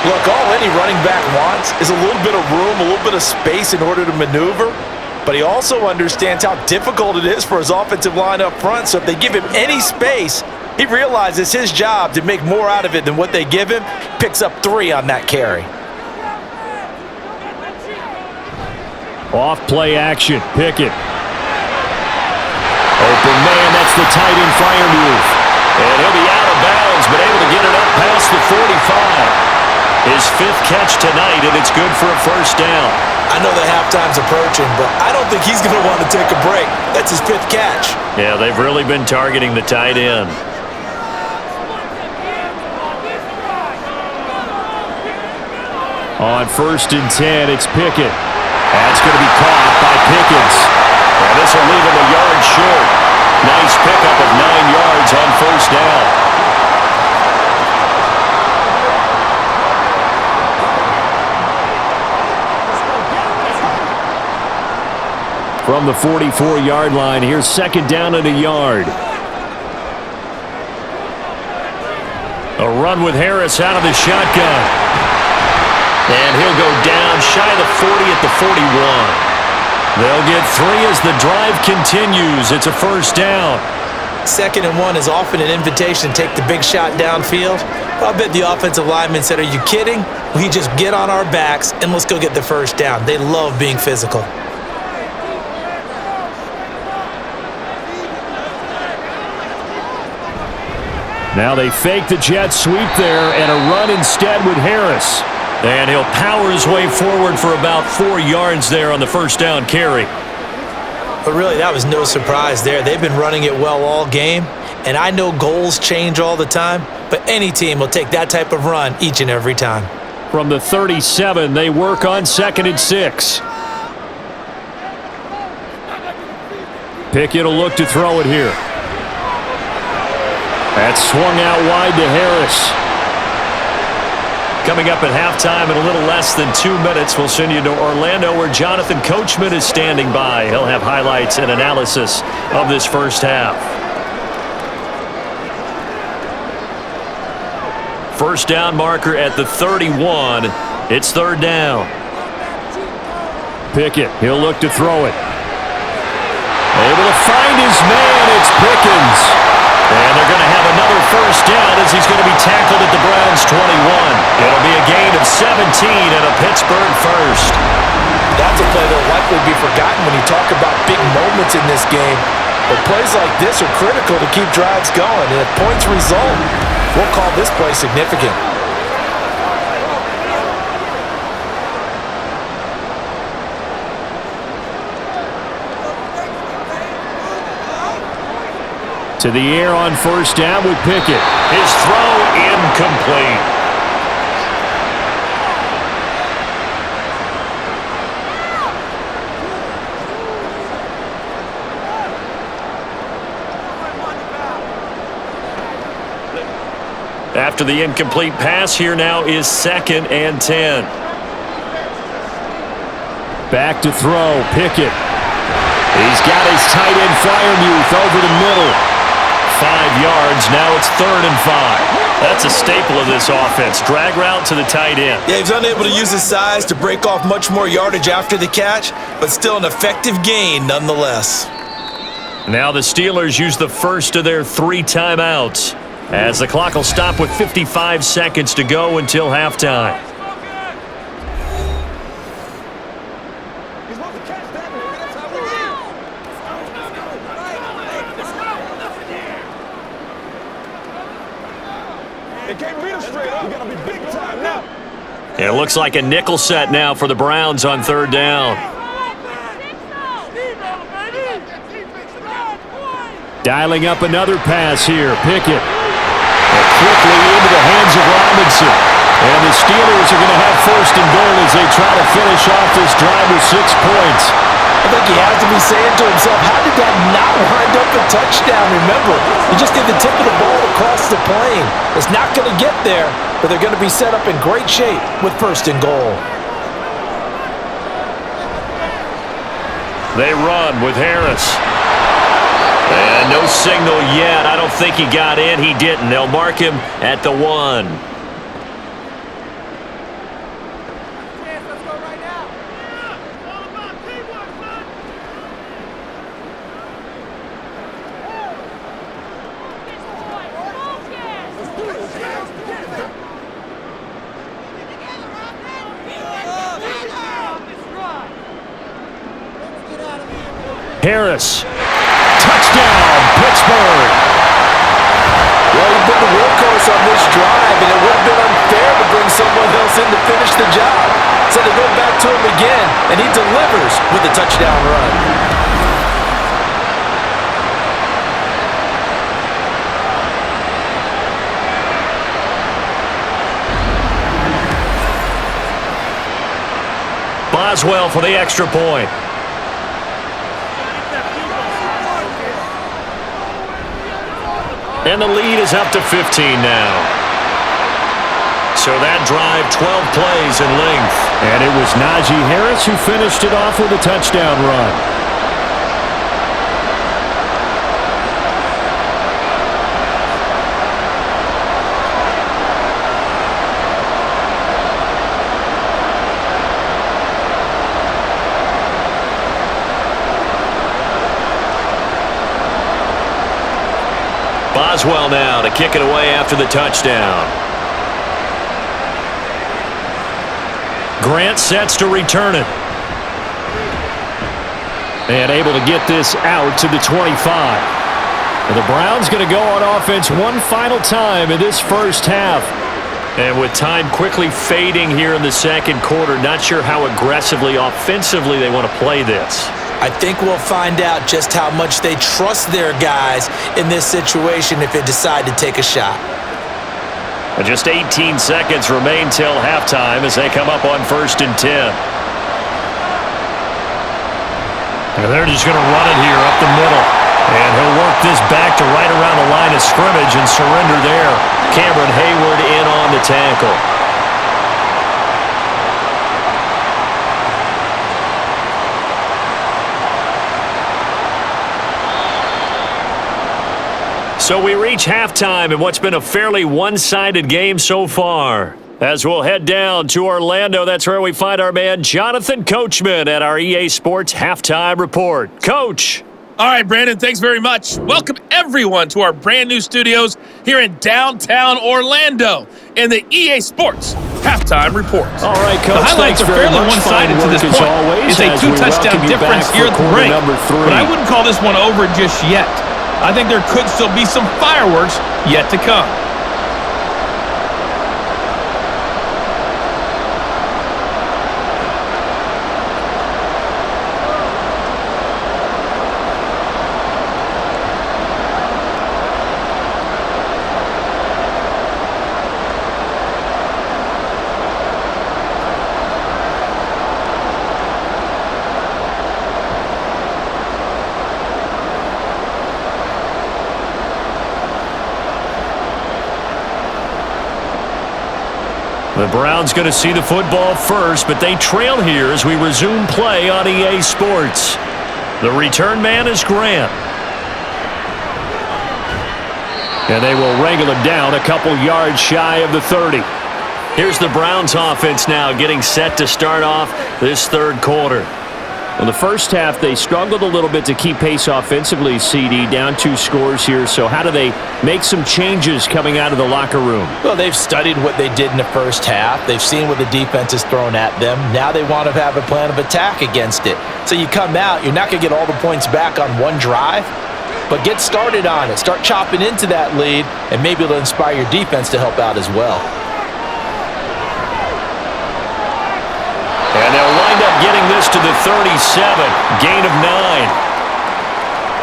Look, all any running back wants is a little bit of room, a little bit of space in order to maneuver. But he also understands how difficult it is for his offensive line up front. So if they give him any space, he realizes his job to make more out of it than what they give him. Picks up 3 on that carry. Off play action. Pickett. Open man, that's the tight end Freiermuth. And he'll be out of bounds, but able to get it up past the 45. His 5th catch tonight, and it's good for a first down. I know the halftime's approaching, but I don't think he's going to want to take a break. That's his 5th catch. Yeah, they've really been targeting the tight end. On 1st and 10, it's Pickett. That's going to be caught by Pickens. And this will leave him a yard short. Nice pickup of 9 yards on first down. From the 44-yard line, here's 2nd down and a yard. A run with Harris out of the shotgun. And he'll go down shy of the 40 at the 41. They'll get 3 as the drive continues. It's a first down. 2nd and 1 is often an invitation to take the big shot downfield. I bet the offensive lineman said, "Are you kidding? We just get on our backs and let's go get the first down." They love being physical. Now they fake the jet sweep there and a run instead with Harris. And he'll power his way forward for about 4 yards there on the first down carry. But really, that was no surprise there. They've been running it well all game. And I know goals change all the time, but any team will take that type of run each and every time. From the 37, they work on 2nd and 6. Pickett will look to throw it here. That's swung out wide to Harris. Coming up at halftime in a little less than 2 minutes, we'll send you to Orlando where Jonathan Coachman is standing by. He'll have highlights and analysis of this first half. First down marker at the 31. It's 3rd down. Pickett, he'll look to throw it. Able to find his man, it's Pickens. And they're going to have another first down as he's going to be tackled at the Browns' 21. It'll be a gain of 17 and a Pittsburgh first. That's a play that will likely be forgotten when you talk about big moments in this game. But plays like this are critical to keep drives going. And if points result, we'll call this play significant. To the air on first down with Pickett. His throw incomplete. After the incomplete pass, here now is 2nd and 10. Back to throw, Pickett. He's got his tight end Freiermuth over the middle. 5 yards, now it's 3rd and 5. That's a staple of this offense. Drag route to the tight end. Yeah, he's unable to use his size to break off much more yardage after the catch, but still an effective gain nonetheless. Now the Steelers use the first of their 3 timeouts, as the clock will stop with 55 seconds to go until halftime. It looks like a nickel set now for the Browns on 3rd down. Dialing up another pass here. Pickett. Quickly into the hands of Robinson. And the Steelers are going to have 1st and goal as they try to finish off this drive with 6 points. I think he has to be saying to himself, how did that not wind up a touchdown? Remember, you just need the tip of the ball across the plane. It's not going to get there, but they're going to be set up in great shape with 1st and goal. They run with Harris. And no signal yet. I don't think he got in. He didn't. They'll mark him at the 1. Harris. Touchdown, Pittsburgh. Well, he's been the workhorse on this drive, and it would have been unfair to bring someone else in to finish the job. So they go back to him again, and he delivers with a touchdown run. Boswell for the extra point. And the lead is up to 15 now. So that drive, 12 plays in length. And it was Najee Harris who finished it off with a touchdown run. Boswell now to kick it away after the touchdown. Grant sets to return it. And able to get this out to the 25. And the Browns going to go on offense one final time in this first half. And with time quickly fading here in the second quarter, not sure how aggressively, offensively they want to play this. I think we'll find out just how much they trust their guys in this situation if they decide to take a shot. And just 18 seconds remain till halftime as they come up on 1st and 10. And they're just going to run it here up the middle. And he'll work this back to right around the line of scrimmage and surrender there. Cameron Hayward in on the tackle. So we reach halftime in what's been a fairly one-sided game so far. As we'll head down to Orlando, that's where we find our man Jonathan Coachman at our EA Sports Halftime Report. Coach. All right, Brandon, thanks very much. Welcome, everyone, to our brand new studios here in downtown Orlando in the EA Sports Halftime Report. All right, Coach. The highlights are fairly one-sided to this point. It's a two-touchdown difference here at the break, but I wouldn't call this one over just yet. I think there could still be some fireworks yet to come. The Browns going to see the football first, but they trail here as we resume play on EA Sports. The return man is Grant. And they will wrangle him down a couple yards shy of the 30. Here's the Browns offense now getting set to start off this third quarter. Well, the first half, they struggled a little bit to keep pace offensively, CD, down 2 scores here. So how do they make some changes coming out of the locker room? Well, they've studied what they did in the first half. They've seen what the defense has thrown at them. Now they want to have a plan of attack against it. So you come out, you're not going to get all the points back on one drive, but get started on it. Start chopping into that lead, and maybe it'll inspire your defense to help out as well. And they'll wind up getting this to the 37, gain of 9.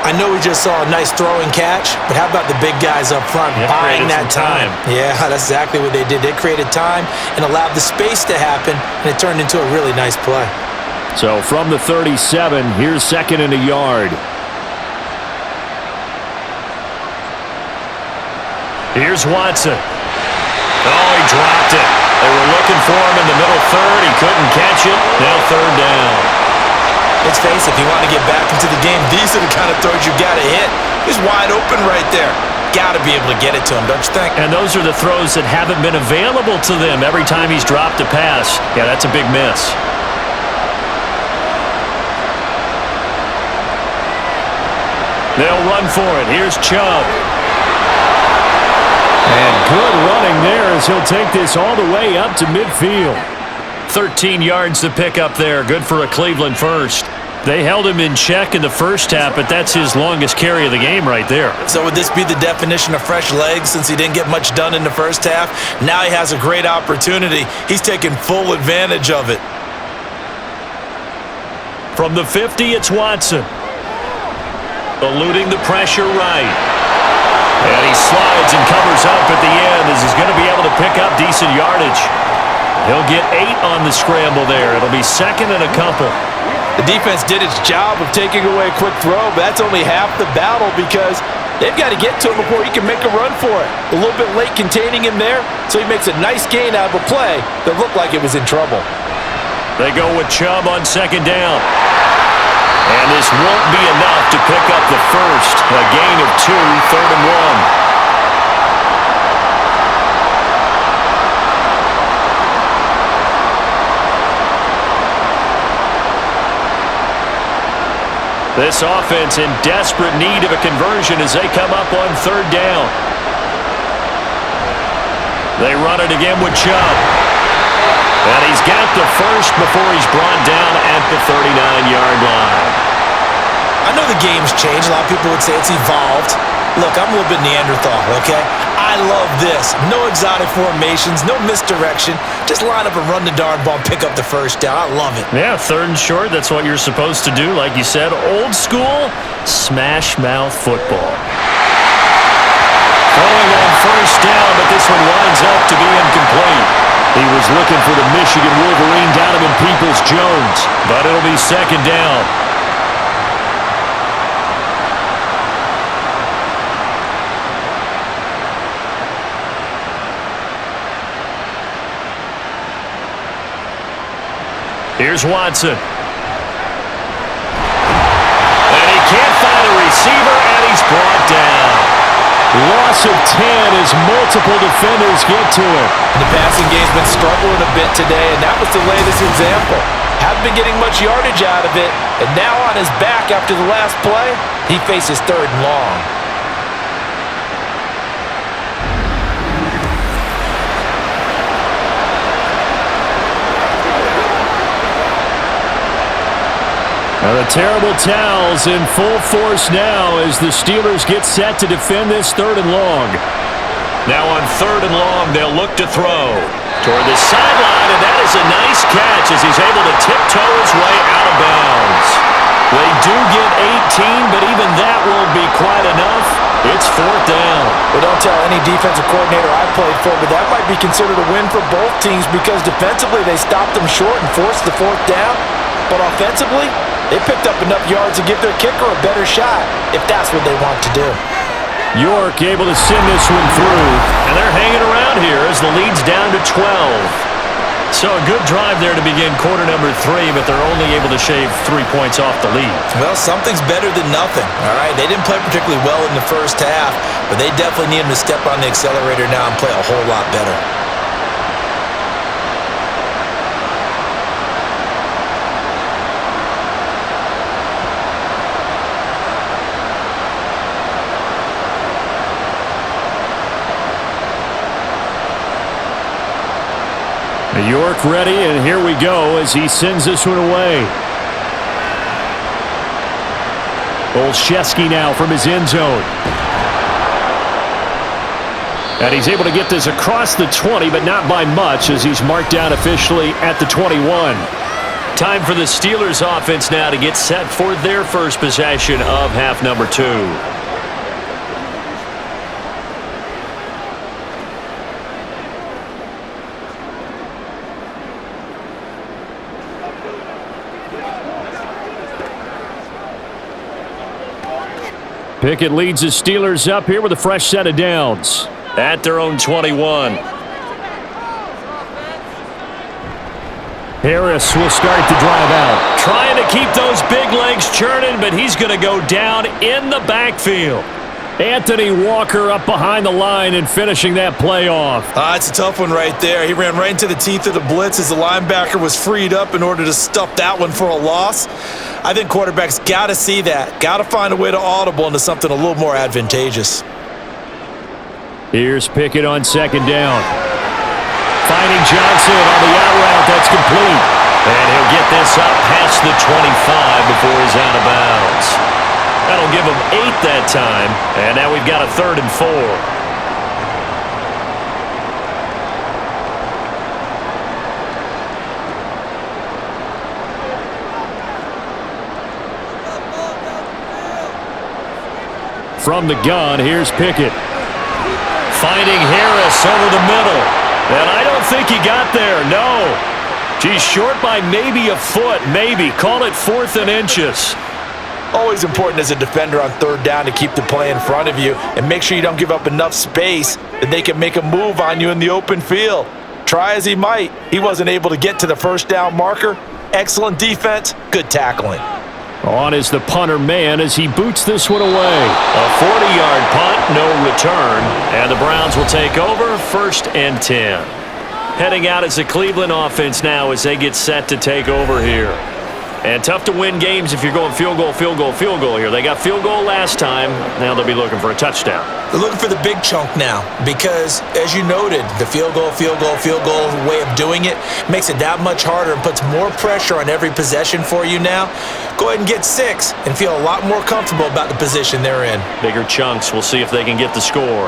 I know we just saw a nice throwing catch, but how about the big guys up front buying that time? Yeah, that's exactly what they did. They created time and allowed the space to happen, and it turned into a really nice play. So from the 37, here's 2nd and a yard. Here's Watson. Oh, he dropped it. They were looking for him in the middle third. He couldn't catch it. Now 3rd down. Let's face it, if you want to get back into the game, these are the kind of throws you got to hit. He's wide open right there. Got to be able to get it to him, don't you think? And those are the throws that haven't been available to them every time he's dropped a pass. Yeah, that's a big miss. They'll run for it. Here's Chubb. And good running there as he'll take this all the way up to midfield. 13 yards to pick up there. Good for a Cleveland first. They held him in check in the first half, but that's his longest carry of the game right there. So would this be the definition of fresh legs since he didn't get much done in the first half? Now he has a great opportunity. He's taking full advantage of it. From the 50, it's Watson. Eluding the pressure right. And he slides and covers up at the end as he's going to be able to pick up decent yardage. He'll get 8 on the scramble there. It'll be second and a couple. The defense did its job of taking away a quick throw, but that's only half the battle because they've got to get to him before he can make a run for it. A little bit late containing him there, so he makes a nice gain out of a play that looked like it was in trouble. They go with Chubb on second down. And this won't be enough to pick up the first. A gain of 2, third and 1. This offense in desperate need of a conversion as they come up on third down. They run it again with Chubb. And he's got the first before he's brought down at the 39-yard line. I know the game's changed. A lot of people would say it's evolved. Look, I'm a little bit Neanderthal, okay? I love this. No exotic formations, no misdirection. Just line up and run the darn ball and pick up the first down. I love it. Yeah, third and short, that's what you're supposed to do. Like you said, old school, smash mouth football. Throwing on first down, but this one winds up to be incomplete. He was looking for the Michigan Wolverine Donovan Peoples-Jones, but it'll be second down. Here's Watson. And he can't find a receiver, and he's brought down. Loss of 10 as multiple defenders get to him. The passing game's been struggling a bit today, and that was the latest example. Haven't been getting much yardage out of it, and now on his back after the last play, he faces third and long. Now the terrible towels in full force now as the Steelers get set to defend this third and long. Now on third and long, they'll look to throw toward the sideline, and that is a nice catch as he's able to tiptoe his way out of bounds. They do get 18, but even that won't be quite enough. It's fourth down. Well, don't tell any defensive coordinator I played for, but that might be considered a win for both teams because defensively they stopped them short and forced the fourth down, but offensively, they picked up enough yards to give their kicker a better shot if that's what they want to do. York able to send this one through, and they're hanging around here as the lead's down to 12. So a good drive there to begin quarter number 3, but they're only able to shave 3 points off the lead. Well, something's better than nothing, all right? They didn't play particularly well in the first half, but they definitely need them to step on the accelerator now and play a whole lot better. York ready, and here we go as he sends this one away. Olszewski now from his end zone. And he's able to get this across the 20, but not by much as he's marked down officially at the 21. Time for the Steelers offense now to get set for their first possession of half number 2. Pickett leads the Steelers up here with a fresh set of downs at their own 21. Harris will start the drive out. Trying to keep those big legs churning, but he's going to go down in the backfield. Anthony Walker up behind the line and finishing that play off. It's a tough one right there. He ran right into the teeth of the blitz as the linebacker was freed up in order to stuff that one for a loss. I think quarterbacks got to see that. Got to find a way to audible into something a little more advantageous. Here's Pickett on second down. Finding Johnson on the out route. That's complete. And he'll get this up past the 25 before he's out of bounds. That'll give him 8 that time. And now we've got a 3rd and 4. From the gun, here's Pickett. Finding Harris over the middle. And I don't think he got there, no. He's short by maybe a foot, maybe. Call it 4th and inches. Always important as a defender on 3rd down to keep the play in front of you and make sure you don't give up enough space that they can make a move on you in the open field. Try as he might, he wasn't able to get to the 1st down marker. Excellent defense, good tackling. On is the punter man as he boots this one away. A 40-yard punt, no return. And the Browns will take over, 1st and 10. Heading out as the Cleveland offense now as they get set to take over here. And tough to win games if you're going field goal, field goal, field goal here. They got field goal last time. Now they'll be looking for a touchdown. They're looking for the big chunk now because, as you noted, the field goal way of doing it makes it that much harder and puts more pressure on every possession for you now. Go ahead and get 6 and feel a lot more comfortable about the position they're in. Bigger chunks. We'll see if they can get the score.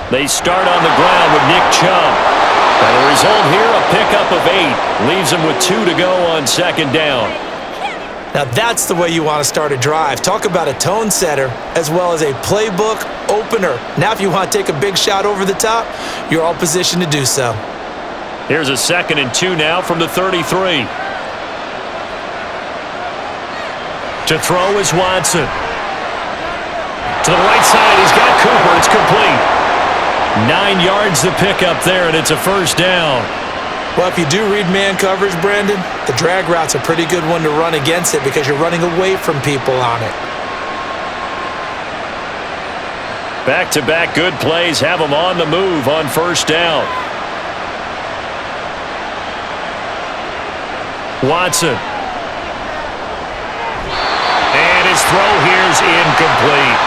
They start on the ground with Nick Chubb. And the result here, a pickup of 8. Leaves them with 2 to go on 2nd down. Now that's the way you want to start a drive. Talk about a tone setter as well as a playbook opener. Now if you want to take a big shot over the top, you're all positioned to do so. Here's a 2nd and 2 now from the 33. To throw is Watson. To the right side, he's got Cooper. It's complete. 9 yards to pick up there, and it's a 1st down. Well, if you do read man coverage, Brandon, the drag route's a pretty good one to run against it because you're running away from people on it. Back-to-back good plays have them on the move on 1st down. Watson. And his throw here's incomplete.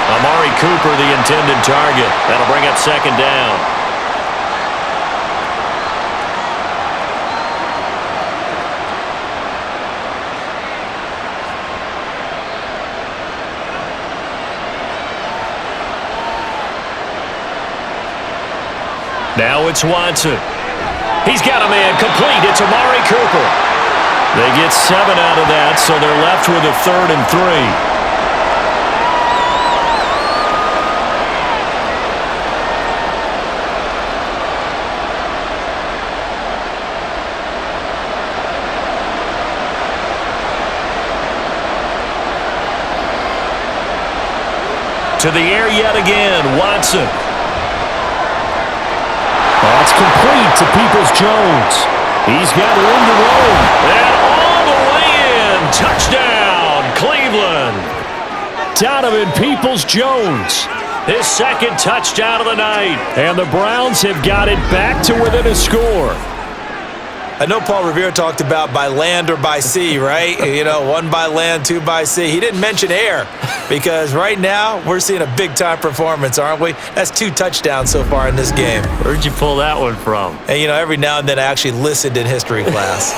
Amari Cooper, the intended target. That'll bring up 2nd down. Now it's Watson. He's got a man complete. It's Amari Cooper. They get 7 out of that, so they're left with a 3rd and 3. To the air yet again, Watson. That's complete to Peoples-Jones. He's got room to roam. And all the way in. Touchdown, Cleveland. Donovan Peoples-Jones. His 2nd touchdown of the night. And the Browns have got it back to within a score. I know Paul Revere talked about by land or by sea, right? You know, 1 by land, 2 by sea. He didn't mention air because right now we're seeing a big-time performance, aren't we? That's 2 touchdowns so far in this game. Where'd you pull that one from? And, you know, every now and then I actually listened in history class.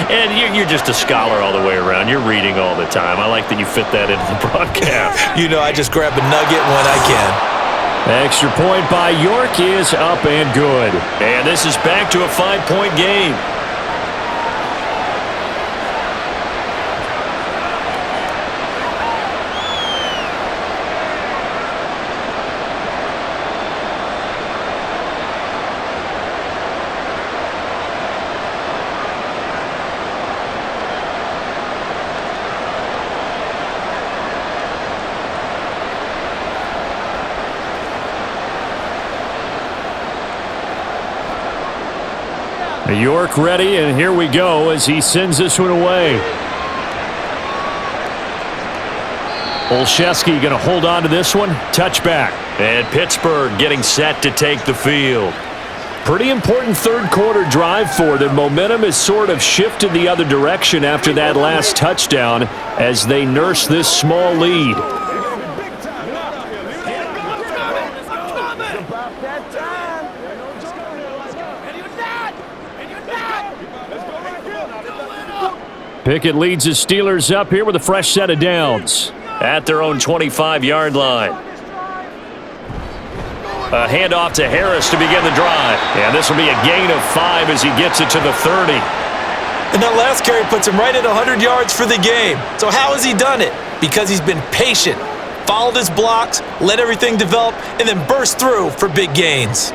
And you're just a scholar all the way around. You're reading all the time. I like that you fit that into the broadcast. You know, I just grab a nugget when I can. Extra point by York is up and good. And this is back to a 5-point game. York ready, and here we go as he sends this one away. Olszewski going to hold on to this one. Touchback. And Pittsburgh getting set to take the field. Pretty important 3rd quarter drive for them. Momentum has sort of shifted the other direction after that last touchdown as they nurse this small lead. Pickett leads the Steelers up here with a fresh set of downs at their own 25-yard line. A handoff to Harris to begin the drive. And this will be a gain of 5 as he gets it to the 30. And that last carry puts him right at 100 yards for the game. So how has he done it? Because he's been patient, followed his blocks, let everything develop, and then burst through for big gains.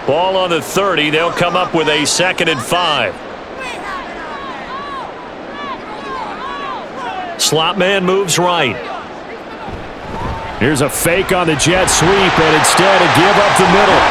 Ball on the 30. They'll come up with a 2nd and 5. Slot man moves right. Here's a fake on the jet sweep, and instead a give up the middle.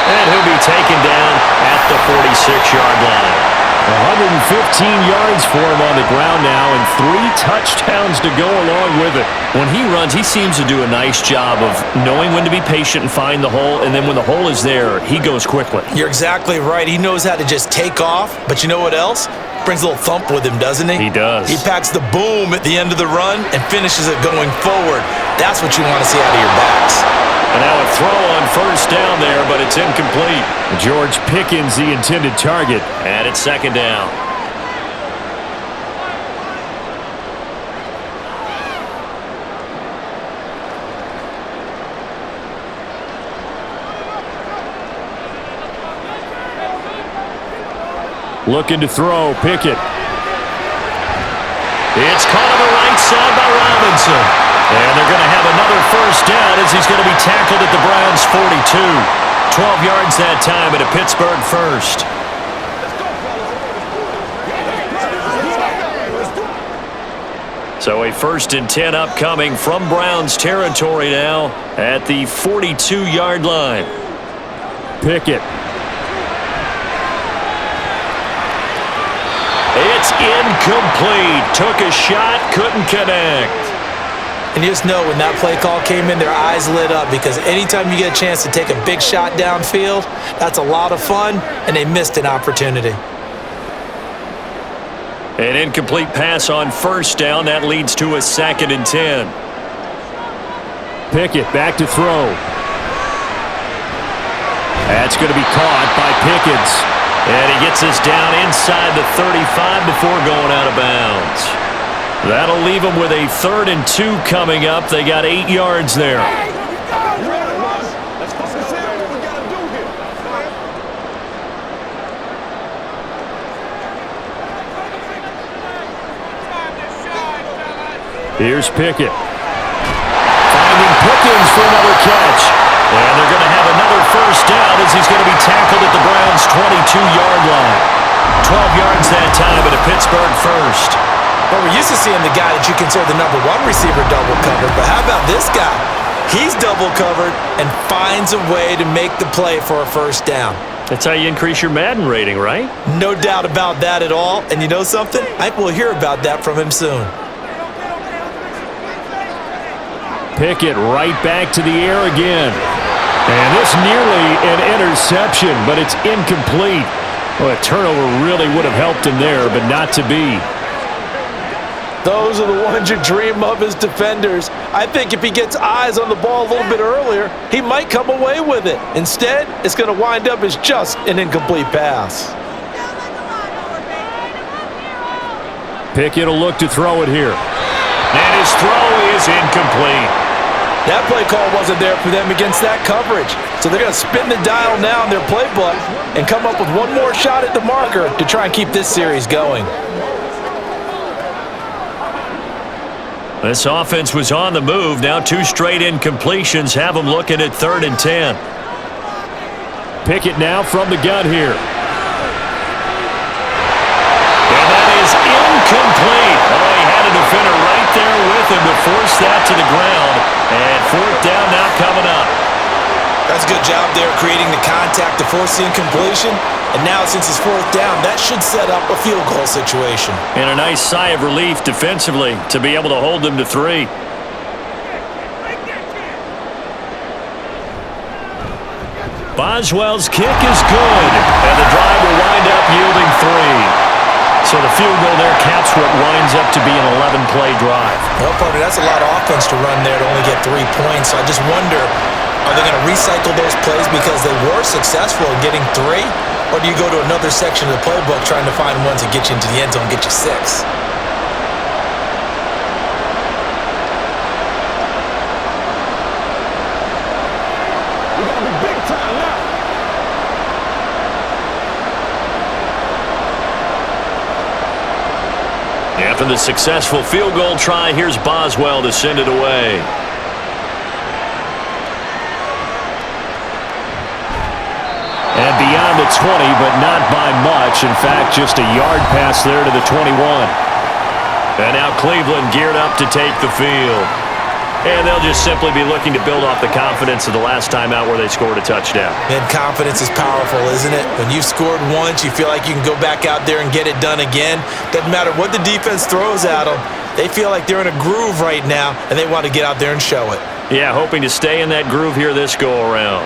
And he'll be taken down at the 46-yard line. 115 yards for him on the ground now, and 3 touchdowns to go along with it. When he runs, he seems to do a nice job of knowing when to be patient and find the hole, and then when the hole is there, he goes quickly. You're exactly right. He knows how to just take off, but you know what else? Brings a little thump with him, doesn't he? He does. He packs the boom at the end of the run and finishes it going forward. That's what you want to see out of your backs. And now a throw on first down there, but it's incomplete. George Pickens, the intended target, and it's 2nd down. Looking to throw, Pickett. It's caught on the right side by Robinson. And they're going to have another first down as he's going to be tackled at the Browns' 42. 12 yards that time at a Pittsburgh first. So a 1st and 10 upcoming from Browns territory now at the 42-yard line. Pickett. It's incomplete. Took a shot, couldn't connect. And you just know when that play call came in, their eyes lit up, because anytime you get a chance to take a big shot downfield, that's a lot of fun, and they missed an opportunity. An incomplete pass on first down. That leads to a 2nd and 10. Pickett back to throw. That's going to be caught by Pickens. And he gets us down inside the 35 before going out of bounds. That'll leave them with a 3rd and 2 coming up. They got 8 yards there. Here's Pickett. Finding Pickens for another catch. And they're going to have another first down as he's going to be tackled at the Browns' 22-yard line. 12 yards that time at a Pittsburgh first. Well, we're used to seeing the guy that you consider the #1 receiver double covered, but how about this guy? He's double covered and finds a way to make the play for a first down. That's how you increase your Madden rating, right? No doubt about that at all. And you know something? I think we'll hear about that from him soon. Pickett right back to the air again. And this nearly an interception, but it's incomplete. Well, a turnover really would have helped him there, but not to be. Those are the ones you dream of as defenders. I think if he gets eyes on the ball a little bit earlier, he might come away with it. Instead, it's going to wind up as just an incomplete pass. Pickett will look to throw it here. And his throw is incomplete. That play call wasn't there for them against that coverage. So they're going to spin the dial now in their playbook and come up with one more shot at the marker to try and keep this series going. This offense was on the move. Now 2 straight incompletions have them looking at 3rd and 10. Pickett now from the gun here. And that is incomplete. Oh, he had a defender right there with him to force that to the ground. And 4th down now coming up. That's a good job there creating the contact to force the incompletion. And now since it's 4th down, that should set up a field goal situation. And a nice sigh of relief defensively to be able to hold them to 3. Boswell's kick is good. And the drive will wind up yielding 3. So the field goal there caps what winds up to be an 11-play drive. Well, partner, that's a lot of offense to run there to only get 3 points. So I just wonder, are they going to recycle those plays because they were successful in getting 3? Or do you go to another section of the playbook trying to find ones that get you into the end zone and get you 6? After the successful field goal try, here's Boswell to send it away. And beyond the 20, but not by much. In fact, just a yard pass there to the 21. And now Cleveland geared up to take the field. And they'll just simply be looking to build off the confidence of the last time out where they scored a touchdown. And confidence is powerful, isn't it? When you've scored once, you feel like you can go back out there and get it done again. Doesn't matter what the defense throws at them. They feel like they're in a groove right now, and they want to get out there and show it. Yeah, hoping to stay in that groove here this go-around.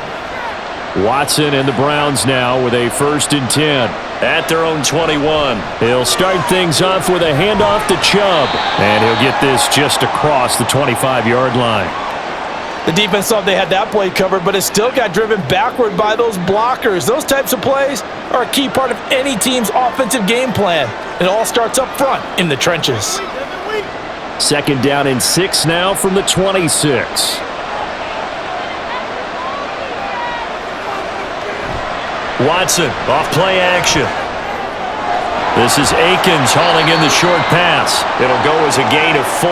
Watson and the Browns now with a 1st and 10 at their own 21. He'll start things off with a handoff to Chubb, and he'll get this just across the 25-yard line. The defense thought they had that play covered, but it still got driven backward by those blockers. Those types of plays are a key part of any team's offensive game plan. It all starts up front in the trenches. 2nd down and 6 now from the 26. Watson off play action. This is Akins hauling in the short pass. It'll go as a gain of 4.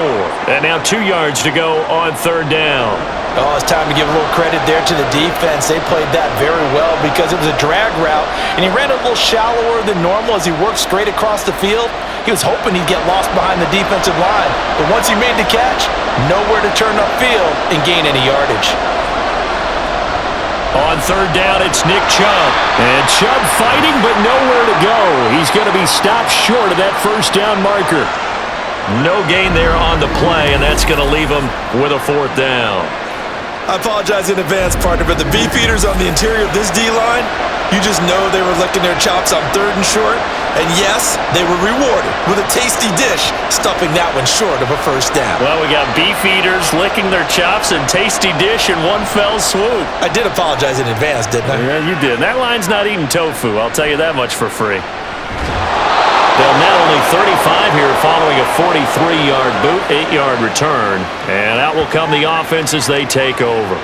And now 2 yards to go on 3rd down. Oh, it's time to give a little credit there to the defense. They played that very well because it was a drag route, and he ran a little shallower than normal as he worked straight across the field. He was hoping he'd get lost behind the defensive line, but once he made the catch, nowhere to turn upfield and gain any yardage. On 3rd down, it's Nick Chubb. And Chubb fighting, but nowhere to go. He's going to be stopped short of that 1st down marker. No gain there on the play, and that's going to leave him with a 4th down. I apologize in advance, partner, but the beefeaters on the interior of this D-line, you just know they were licking their chops on 3rd and short. And yes, they were rewarded with a tasty dish, stuffing that one short of a 1st down. Well, we got beefeaters licking their chops and tasty dish in one fell swoop. I did apologize in advance, didn't I? Yeah, you did. That line's not eating tofu, I'll tell you that much for free. They'll net only 35 here following a 43-yard boot, 8-yard return. And out will come the offense as they take over.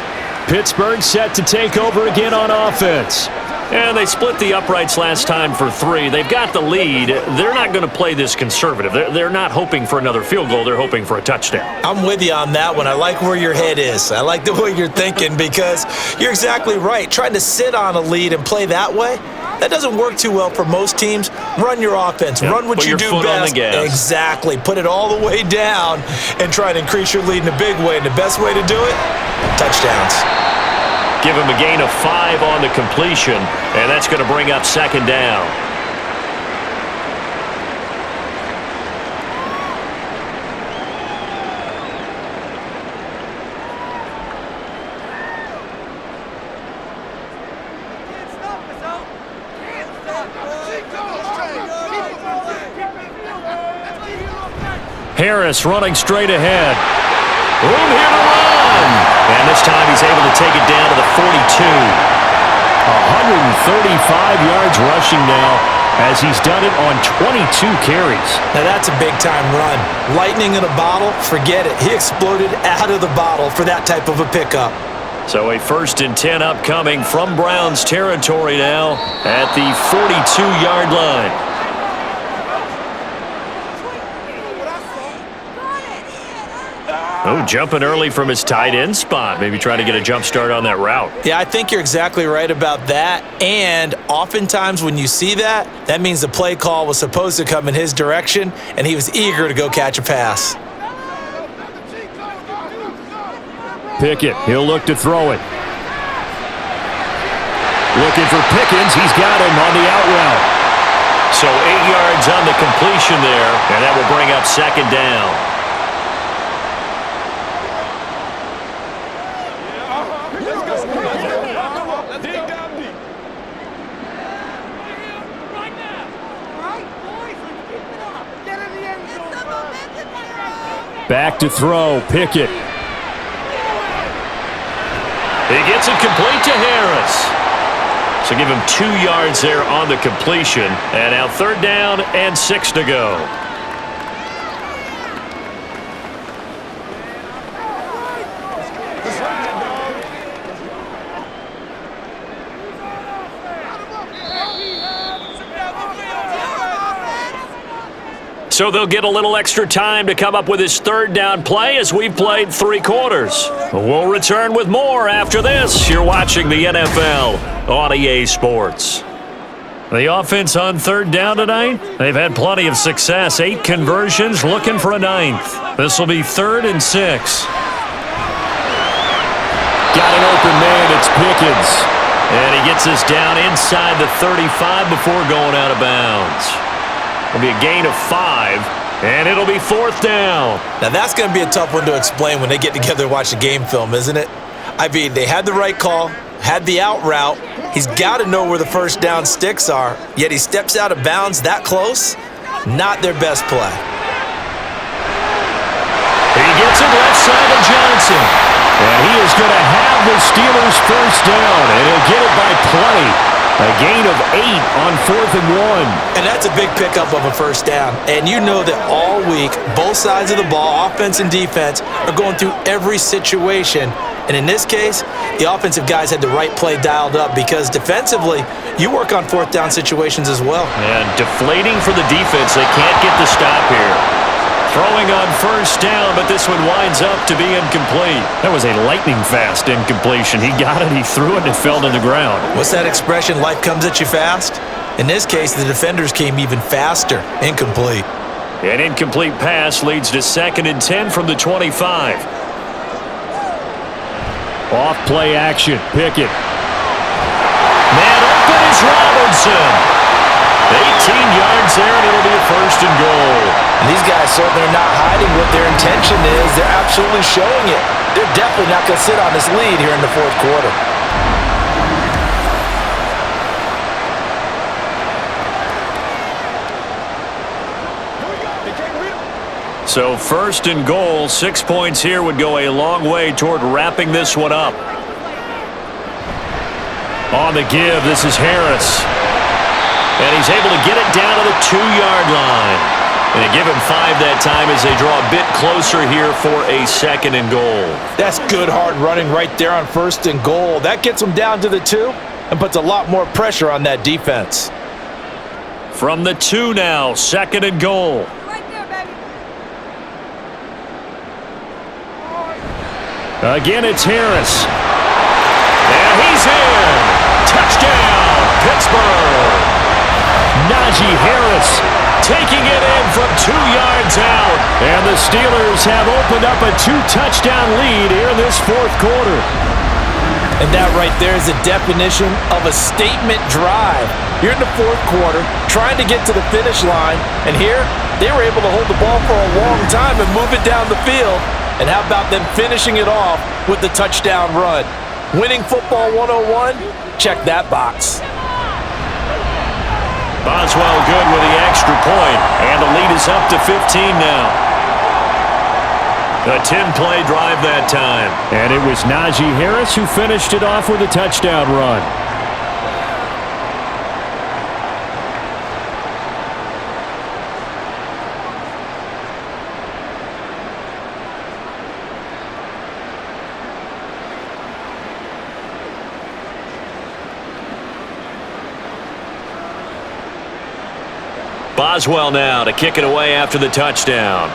Pittsburgh set to take over again on offense. And they split the uprights last time for 3. They've got the lead. They're not going to play this conservative. They're not hoping for another field goal. They're hoping for a touchdown. I'm with you on that one. I like where your head is. I like the way you're thinking because you're exactly right. Trying to sit on a lead and play that way, that doesn't work too well for most teams. Run your offense. Yep. Run what you do best. On the gas. Exactly. Put it all the way down and try to increase your lead in a big way. And the best way to do it, touchdowns. Give him a gain of 5 on the completion, and that's going to bring up 2nd down. Harris running straight ahead. Room here to run. And this time he's able to take it down to the 42. 135 yards rushing now as he's done it on 22 carries. Now that's a big-time run. Lightning in a bottle, forget it. He exploded out of the bottle for that type of a pickup. So a 1st and 10 upcoming from Browns territory now at the 42-yard line. Oh, jumping early from his tight end spot. Maybe trying to get a jump start on that route. Yeah, I think you're exactly right about that. And oftentimes when you see that, that means the play call was supposed to come in his direction, and he was eager to go catch a pass. Pickett, he'll look to throw it. Looking for Pickens. He's got him on the out route. So 8 yards on the completion there, and that will bring up 2nd down. Back to throw, Pickett. He gets it complete to Harris. So give him 2 yards there on the completion. And now 3rd down and 6 to go. So they'll get a little extra time to come up with his 3rd down play as we've played 3 quarters. We'll return with more after this. You're watching the NFL on EA Sports. The offense on 3rd down tonight, they've had plenty of success. 8 conversions, looking for a 9th. This will be 3rd and 6. Got an open man, it's Pickens. And he gets us down inside the 35 before going out of bounds. It'll be a gain of 5, and it'll be 4th down. Now, that's going to be a tough one to explain when they get together and watch the game film, isn't it? I mean, they had the right call, had the out route. He's got to know where the 1st down sticks are, yet he steps out of bounds that close. Not their best play. He gets it left side of Johnson. And he is going to have the Steelers' 1st down, and he'll get it by play. A gain of 8 on 4th and 1. And that's a big pickup of a 1st down. And you know that all week, both sides of the ball, offense and defense, are going through every situation. And in this case, the offensive guys had the right play dialed up because defensively, you work on 4th down situations as well. And deflating for the defense. They can't get the stop here. Throwing on 1st down, but this one winds up to be incomplete. That was a lightning-fast incompletion. He got it, he threw it, and it fell to the ground. What's that expression, life comes at you fast? In this case, the defenders came even faster. Incomplete. An incomplete pass leads to 2nd and 10 from the 25. Off play action, Pickett. Man open is Robinson. 18 yards there, and it'll be a 1st and goal. And these guys certainly are not hiding what their intention is. They're absolutely showing it. They're definitely not going to sit on this lead here in the 4th quarter. So 1st and goal, 6 points here would go a long way toward wrapping this one up. On the give, this is Harris. And he's able to get it down to the 2-yard line. And they give him 5 that time as they draw a bit closer here for a 2nd and goal. That's good hard running right there on 1st and goal. That gets them down to the 2 and puts a lot more pressure on that defense. From the 2 now, 2nd and goal. Right there, baby. Again, it's Harris. And he's in. Touchdown, Pittsburgh. Najee Harris taking it in from 2 yards out. And the Steelers have opened up a 2-touchdown lead here in this 4th quarter. And that right there is the definition of a statement drive. You're in the 4th quarter, trying to get to the finish line, and here they were able to hold the ball for a long time and move it down the field. And how about them finishing it off with the touchdown run? Winning football 101? Check that box. Boswell good with the extra point, and the lead is up to 15 now. A 10-play drive that time. And it was Najee Harris who finished it off with a touchdown run. Boswell now to kick it away after the touchdown.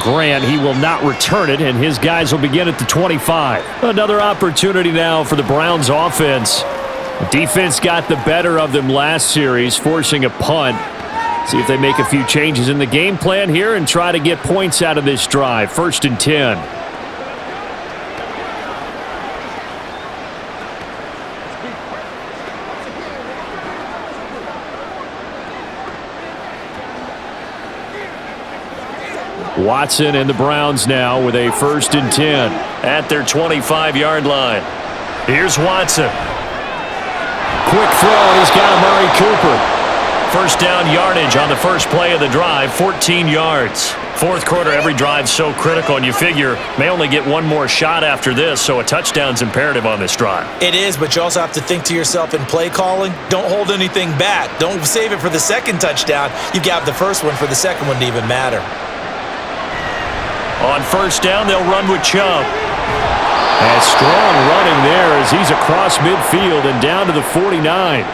Grant, he will not return it, and his guys will begin at the 25. Another opportunity now for the Browns offense. The defense got the better of them last series, forcing a punt. See if they make a few changes in the game plan here and try to get points out of this drive. 1st and 10. Watson and the Browns now with a 1st and 10 at their 25-yard line. Here's Watson. Quick throw, and he's got Amari Cooper. First down yardage on the first play of the drive, 14 yards. Fourth quarter, every drive's so critical, and you figure may only get one more shot after this, so a touchdown's imperative on this drive. It is, but you also have to think to yourself in play calling, don't hold anything back. Don't save it for the second touchdown. You got the first one for the second one to even matter. On first down, they'll run with Chubb. And strong running there as he's across midfield and down to the 49.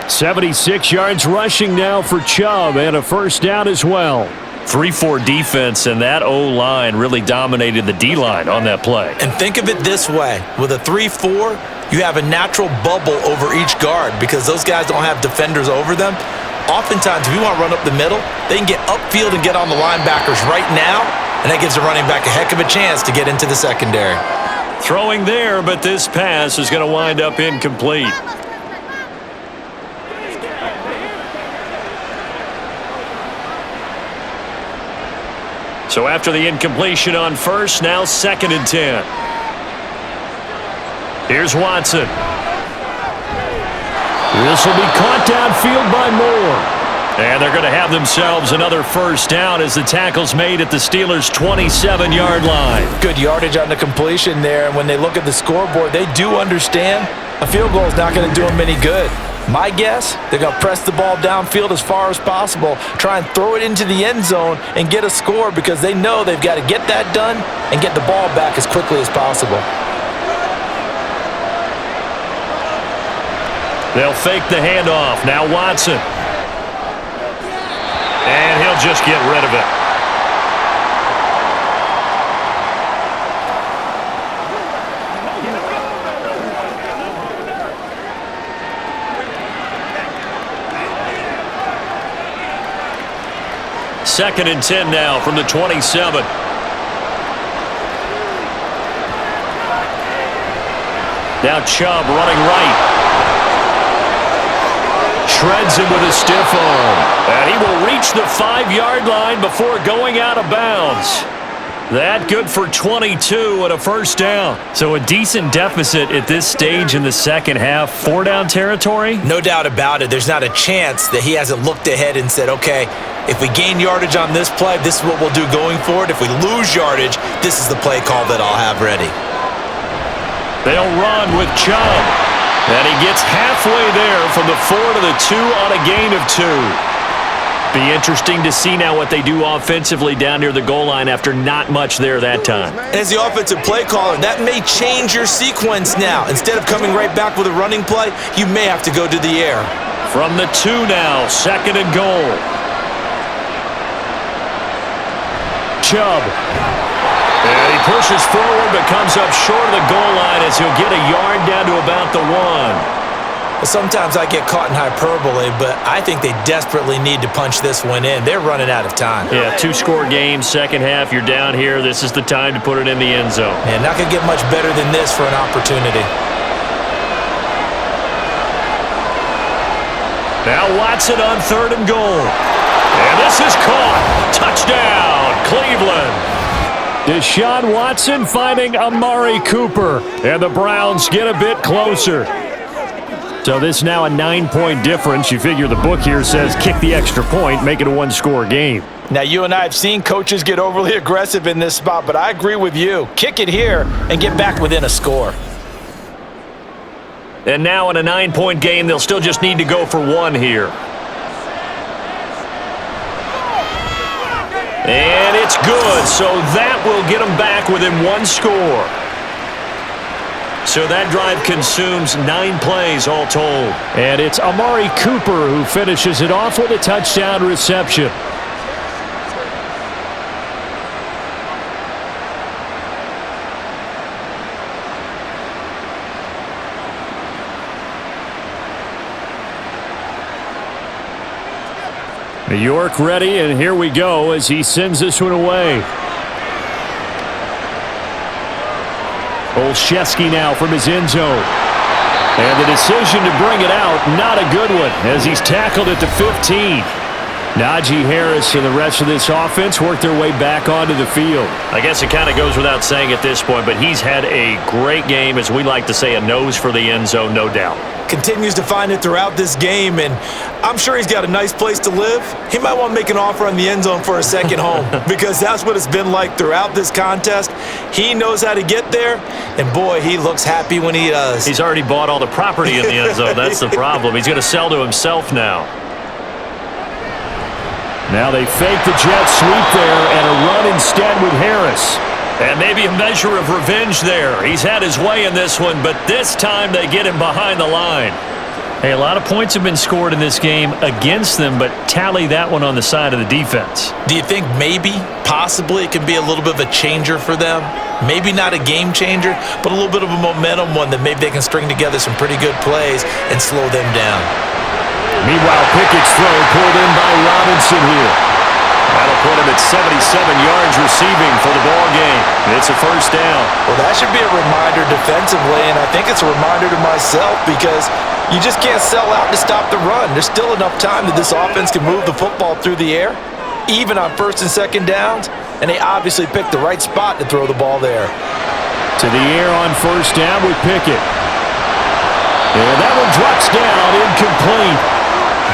76 yards rushing now for Chubb, and a first down as well. 3-4 defense, and that O-line really dominated the D-line on that play. And think of it this way. With a 3-4, you have a natural bubble over each guard because those guys don't have defenders over them. Oftentimes, if you want to run up the middle, they can get upfield and get on the linebackers right now, and that gives the running back a heck of a chance to get into the secondary. Throwing there, but this pass is going to wind up incomplete. So after the incompletion on first, now 2nd and 10. Here's Watson. This will be caught downfield by Moore. And they're going to have themselves another first down as the tackle's made at the Steelers' 27-yard line. Good yardage on the completion there, and when they look at the scoreboard, they do understand a field goal is not going to do them any good. My guess, they're going to press the ball downfield as far as possible, try and throw it into the end zone and get a score because they know they've got to get that done and get the ball back as quickly as possible. They'll fake the handoff. Now Watson. And he'll just get rid of it. Second and 10 now from the 27. Now Chubb running right. Shreds him with a stiff arm. And he will reach the 5-yard line before going out of bounds. That good for 22 and a first down. So a decent deficit at this stage in the second half. 4-down territory? No doubt about it. There's not a chance that he hasn't looked ahead and said, okay, if we gain yardage on this play, this is what we'll do going forward. If we lose yardage, this is the play call that I'll have ready. They'll run with Chubb. And he gets halfway there from the 4 to the 2 on a gain of 2. Be interesting to see now what they do offensively down near the goal line after not much there that time. As the offensive play caller, that may change your sequence now. Instead of coming right back with a running play, you may have to go to the air. From the 2 now, 2nd and goal. Chubb. And he pushes forward but comes up short of the goal line as he'll get a yard down to about the 1. Sometimes I get caught in hyperbole, but I think they desperately need to punch this one in. They're running out of time. Yeah, 2-score game, second half, you're down here. This is the time to put it in the end zone. And not going to get much better than this for an opportunity. Now Watson on 3rd and goal. And this is caught. Touchdown, Cleveland. Deshaun Watson finding Amari Cooper. And the Browns get a bit closer. So this is now a 9-point difference. You figure the book here says kick the extra point, make it a 1-score game. Now, you and I have seen coaches get overly aggressive in this spot, but I agree with you. Kick it here and get back within a score. And now in a 9-point game, they'll still just need to go for 1 here. And it's good, so that will get them back within 1 score. So that drive consumes 9 plays all told. And it's Amari Cooper who finishes it off with a touchdown reception. New York ready, and here we go as he sends this one away. Olszewski now from his end zone. And the decision to bring it out, not a good one, as he's tackled at the 15. Najee Harris and the rest of this offense work their way back onto the field. I guess it kind of goes without saying at this point, but he's had a great game, as we like to say, a nose for the end zone, no doubt. Continues to find it throughout this game, and I'm sure he's got a nice place to live. He might want to make an offer on the end zone for a second home because that's what it's been like throughout this contest. He knows how to get there, and boy, he looks happy when he does. He's already bought all the property in the end zone. That's the problem. He's going to sell to himself now. Now they fake the jet sweep there and a run instead with Harris. And maybe a measure of revenge there. He's had his way in this one, but this time they get him behind the line. Hey, a lot of points have been scored in this game against them, but tally that one on the side of the defense. Do you think maybe, possibly, it can be a little bit of a changer for them? Maybe not a game changer, but a little bit of a momentum one that maybe they can string together some pretty good plays and slow them down. Meanwhile, Pickett's throw pulled in by Robinson here. That'll put him at 77 yards receiving for the ball game. It's a first down. Well, that should be a reminder defensively, and I think it's a reminder to myself because you just can't sell out to stop the run. There's still enough time that this offense can move the football through the air, even on first and second downs, and they obviously picked the right spot to throw the ball there. To the air on first down with Pickett. And that one drops down, incomplete.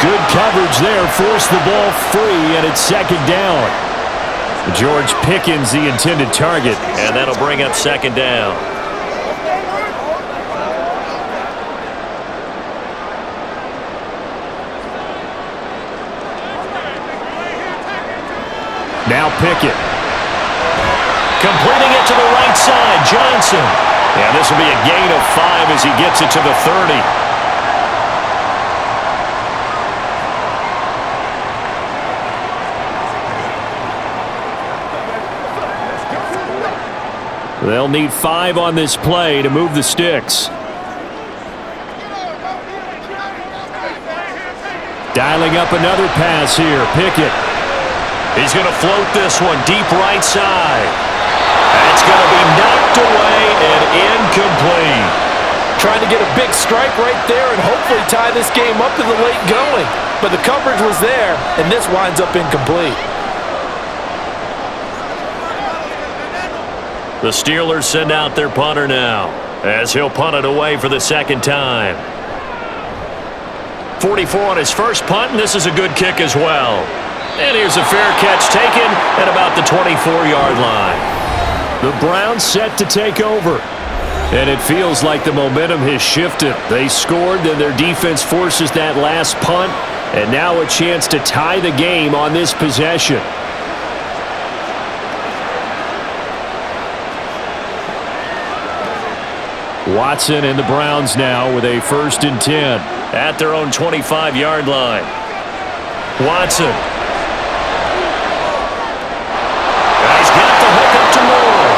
Good coverage there, forced the ball free, and it's second down. George Pickens, the intended target. And that'll bring up second down. Now Pickett. Completing it to the right side, Johnson. And this will be a gain of 5 as he gets it to the 30. They'll need 5 on this play to move the sticks. Dialing up another pass here, Pickett. He's going to float this one deep right side. That's going to be knocked away and incomplete. Trying to get a big strike right there and hopefully tie this game up in the late going. But the coverage was there, and this winds up incomplete. The Steelers send out their punter now as he'll punt it away for the second time. 44 on his first punt, and this is a good kick as well. And here's a fair catch taken at about the 24-yard line. The Browns set to take over. And it feels like the momentum has shifted. They scored, then their defense forces that last punt, and now a chance to tie the game on this possession. Watson and the Browns now with a 1st and 10. At their own 25-yard line. Watson. He's got the hook up to Moore.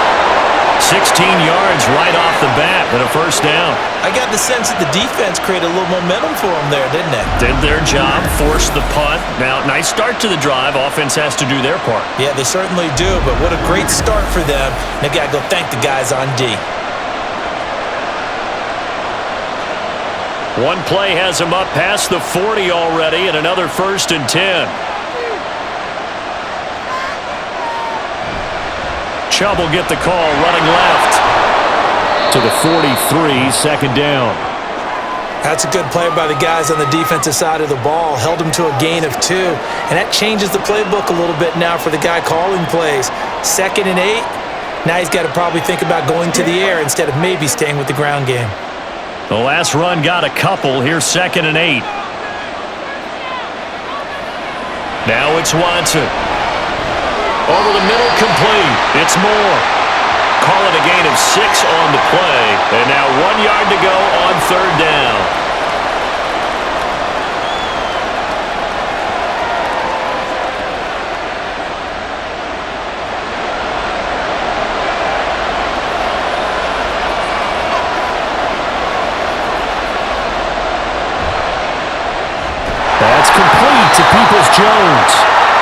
16 yards right off the bat and a first down. I got the sense that the defense created a little momentum for them there, didn't it? Did their job, forced the punt. Now, nice start to the drive. Offense has to do their part. Yeah, they certainly do, but what a great start for them. They've got to go thank the guys on D. One play has him up past the 40 already and another 1st and 10. Chubb will get the call running left. To the 43, second down. That's a good play by the guys on the defensive side of the ball. Held him to a gain of 2. And that changes the playbook a little bit now for the guy calling plays. 2nd and 8. Now he's got to probably think about going to the air instead of maybe staying with the ground game. The last run got a couple. Here's 2nd and 8. Now it's Watson. Over the middle, complete. It's Moore. Call it a gain of 6 on the play. And now 1 yard to go on 3rd down. That's complete to Peoples-Jones.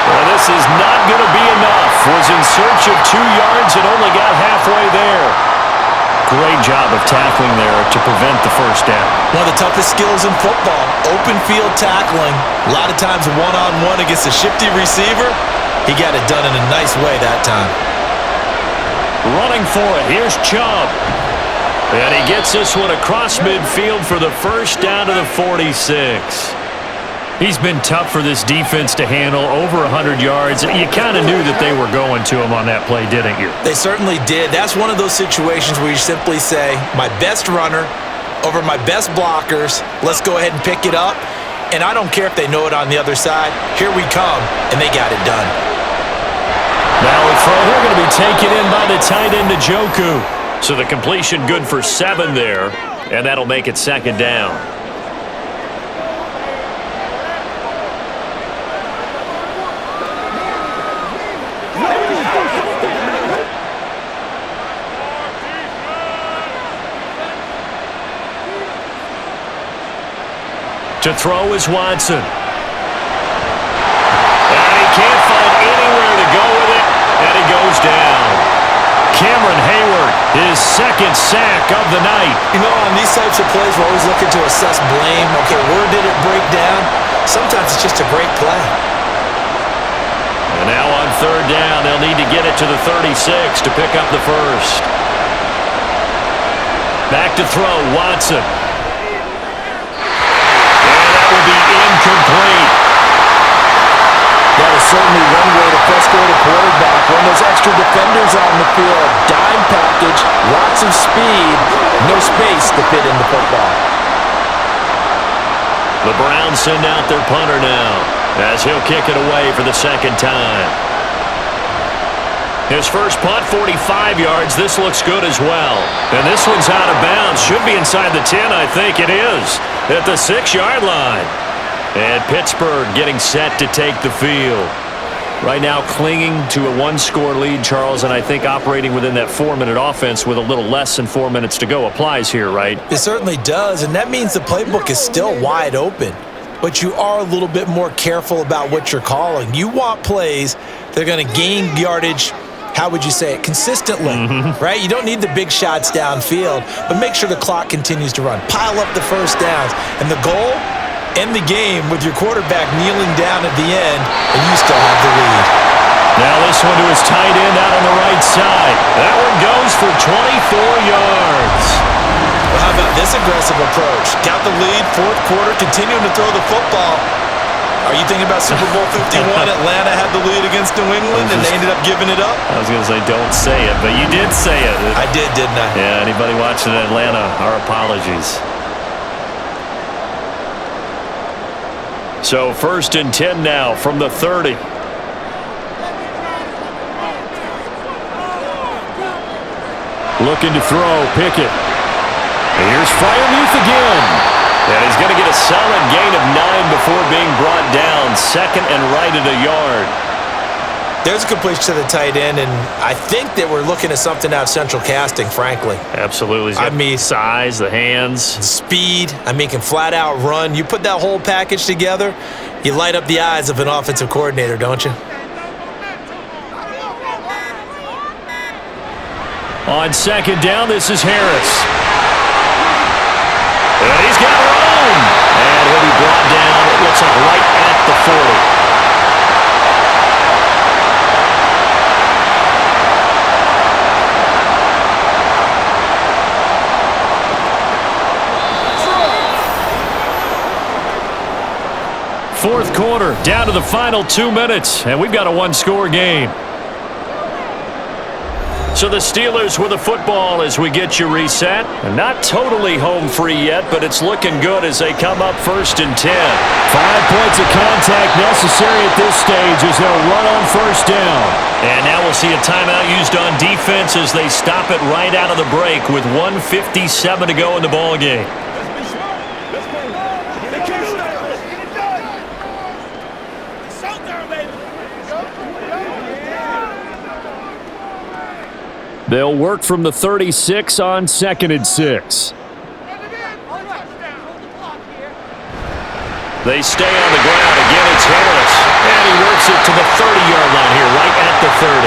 Well, this is not going to be enough. Was in search of 2 yards and only got halfway there. Great job of tackling there to prevent the first down. One of the toughest skills in football, open field tackling. A lot of times one-on-one against a shifty receiver. He got it done in a nice way that time. Running for it, here's Chubb. And he gets this one across midfield for the first down to the 46. He's been tough for this defense to handle, over 100 yards. You kind of knew that they were going to him on that play, didn't you? They certainly did. That's one of those situations where you simply say, my best runner over my best blockers, let's go ahead and pick it up. And I don't care if they know it on the other side. Here we come, and they got it done. Now a throw here going to be taken in by the tight end, Njoku. So the completion good for 7 there, and that'll make it second down. To throw is Watson. And he can't find anywhere to go with it, and he goes down. Cameron Hayward, his second sack of the night. You know, on these types of plays, we're always looking to assess blame. Okay, where did it break down? Sometimes it's just a great play. And now on third down, they'll need to get it to the 36 to pick up the first. Back to throw, Watson. Incomplete. That is certainly one way to frustrate a quarterback. When there's extra defenders on the field, dime package, lots of speed, no space to fit in the football. The Browns send out their punter now as he'll kick it away for the second time. His first punt, 45 yards. This looks good as well. And this one's out of bounds. Should be inside the 10, I think it is. At the 6-yard line. And Pittsburgh getting set to take the field. Right now clinging to a 1-score lead, Charles, and I think operating within that 4-minute offense with a little less than 4 minutes to go applies here, right? It certainly does, and that means the playbook is still wide open. But you are a little bit more careful about what you're calling. You want plays that are going to gain yardage, how would you say it, consistently, right? You don't need the big shots downfield, but make sure the clock continues to run. Pile up the first downs. And the goal, end the game with your quarterback kneeling down at the end, and you still have the lead. Now this one to his tight end out on the right side. That one goes for 24 yards. Well, how about this aggressive approach? Got the lead, fourth quarter, continuing to throw the football. Are you thinking about Super Bowl 51? Atlanta had the lead against New England, and they ended up giving it up? I was going to say don't say it, but you did say it. I did, didn't I? Yeah, anybody watching Atlanta, our apologies. So 1st and 10 now from the 30. Looking to throw, Pickett. Here's Freiermuth again. And he's going to get a solid gain of 9 before being brought down. Second and right at a yard. There's a completion to the tight end, and I think that we're looking at something out of central casting, frankly. Absolutely. He's got size, the hands. Speed. I mean, can flat out run. You put that whole package together, you light up the eyes of an offensive coordinator, don't you? On second down, this is Harris. And he's got room. And he'll be brought down, it looks like right at the 40. Fourth quarter, down to the final 2 minutes, and we've got a 1-score game. So the Steelers with the football as we get you reset. And not totally home free yet, but it's looking good as they come up 1st and 10. 5 points of contact necessary at this stage as they'll run on 1st down. And now we'll see a timeout used on defense as they stop it right out of the break with 1:57 to go in the ball game. They'll work from the 36 on 2nd and 6. They stay on the ground. Again, it's Harris. And he works it to the 30-yard line here, right at the 30.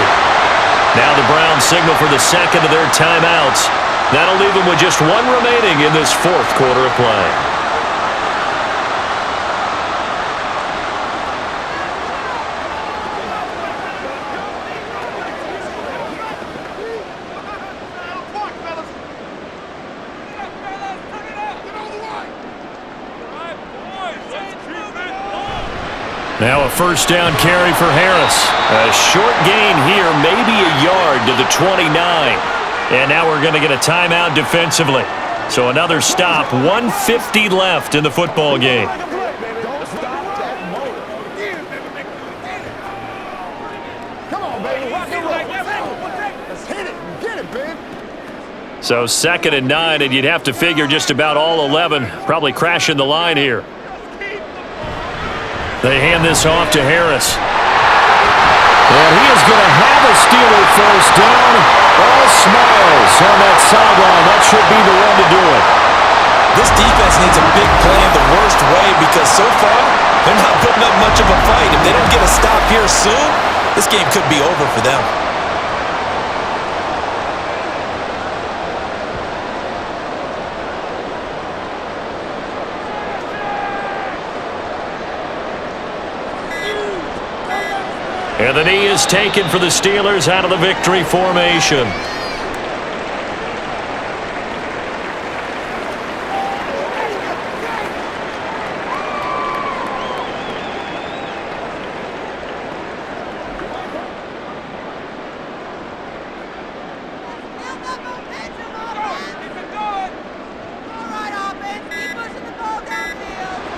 Now the Browns signal for the second of their timeouts That'll leave them with just one remaining in this fourth quarter of play. Now a first down carry for Harris. A short gain here, maybe a yard to the 29. And now we're going to get a timeout defensively. So another stop, 1:50 left in the football game. So 2nd and 9, and you'd have to figure just about all 11 probably crashing the line here. They hand this off to Harris. And he is going to have a Steeler first down. All smiles on that sideline. That should be the one to do it. This defense needs a big play in the worst way because so far, they're not putting up much of a fight. If they don't get a stop here soon, this game could be over for them. And the knee is taken for the Steelers out of the victory formation.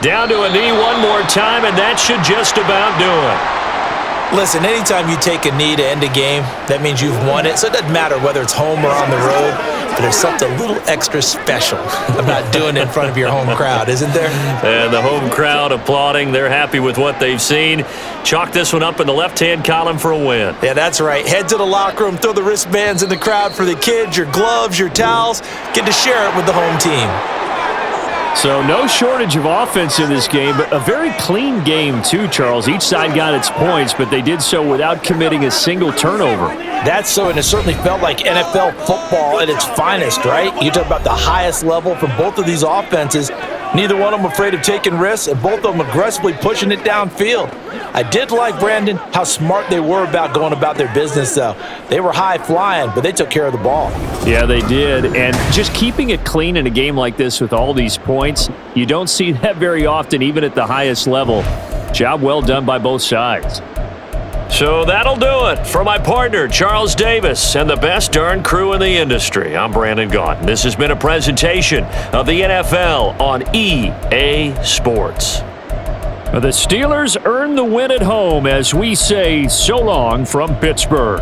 Down to a knee one more time, and that should just about do it. Listen, anytime you take a knee to end a game, that means you've won it. So it doesn't matter whether it's home or on the road, but there's something a little extra special about doing it in front of your home crowd, isn't there? And the home crowd applauding. They're happy with what they've seen. Chalk this one up in the left-hand column for a win. Yeah, that's right. Head to the locker room, throw the wristbands in the crowd for the kids, your gloves, your towels. Get to share it with the home team. So no shortage of offense in this game, but a very clean game too, Charles. Each side got its points, but they did so without committing a single turnover. That's so, and it certainly felt like NFL football at its finest, right? You talk about the highest level for both of these offenses. Neither one of them afraid of taking risks, and both of them aggressively pushing it downfield. I did like, Brandon, how smart they were about going about their business, though. They were high-flying, but they took care of the ball. Yeah, they did, and just keeping it clean in a game like this with all these points, you don't see that very often, even at the highest level. Job well done by both sides. So that'll do it for my partner, Charles Davis, and the best darn crew in the industry. I'm Brandon Gaughan. This has been a presentation of the NFL on EA Sports. The Steelers earn the win at home as we say so long from Pittsburgh.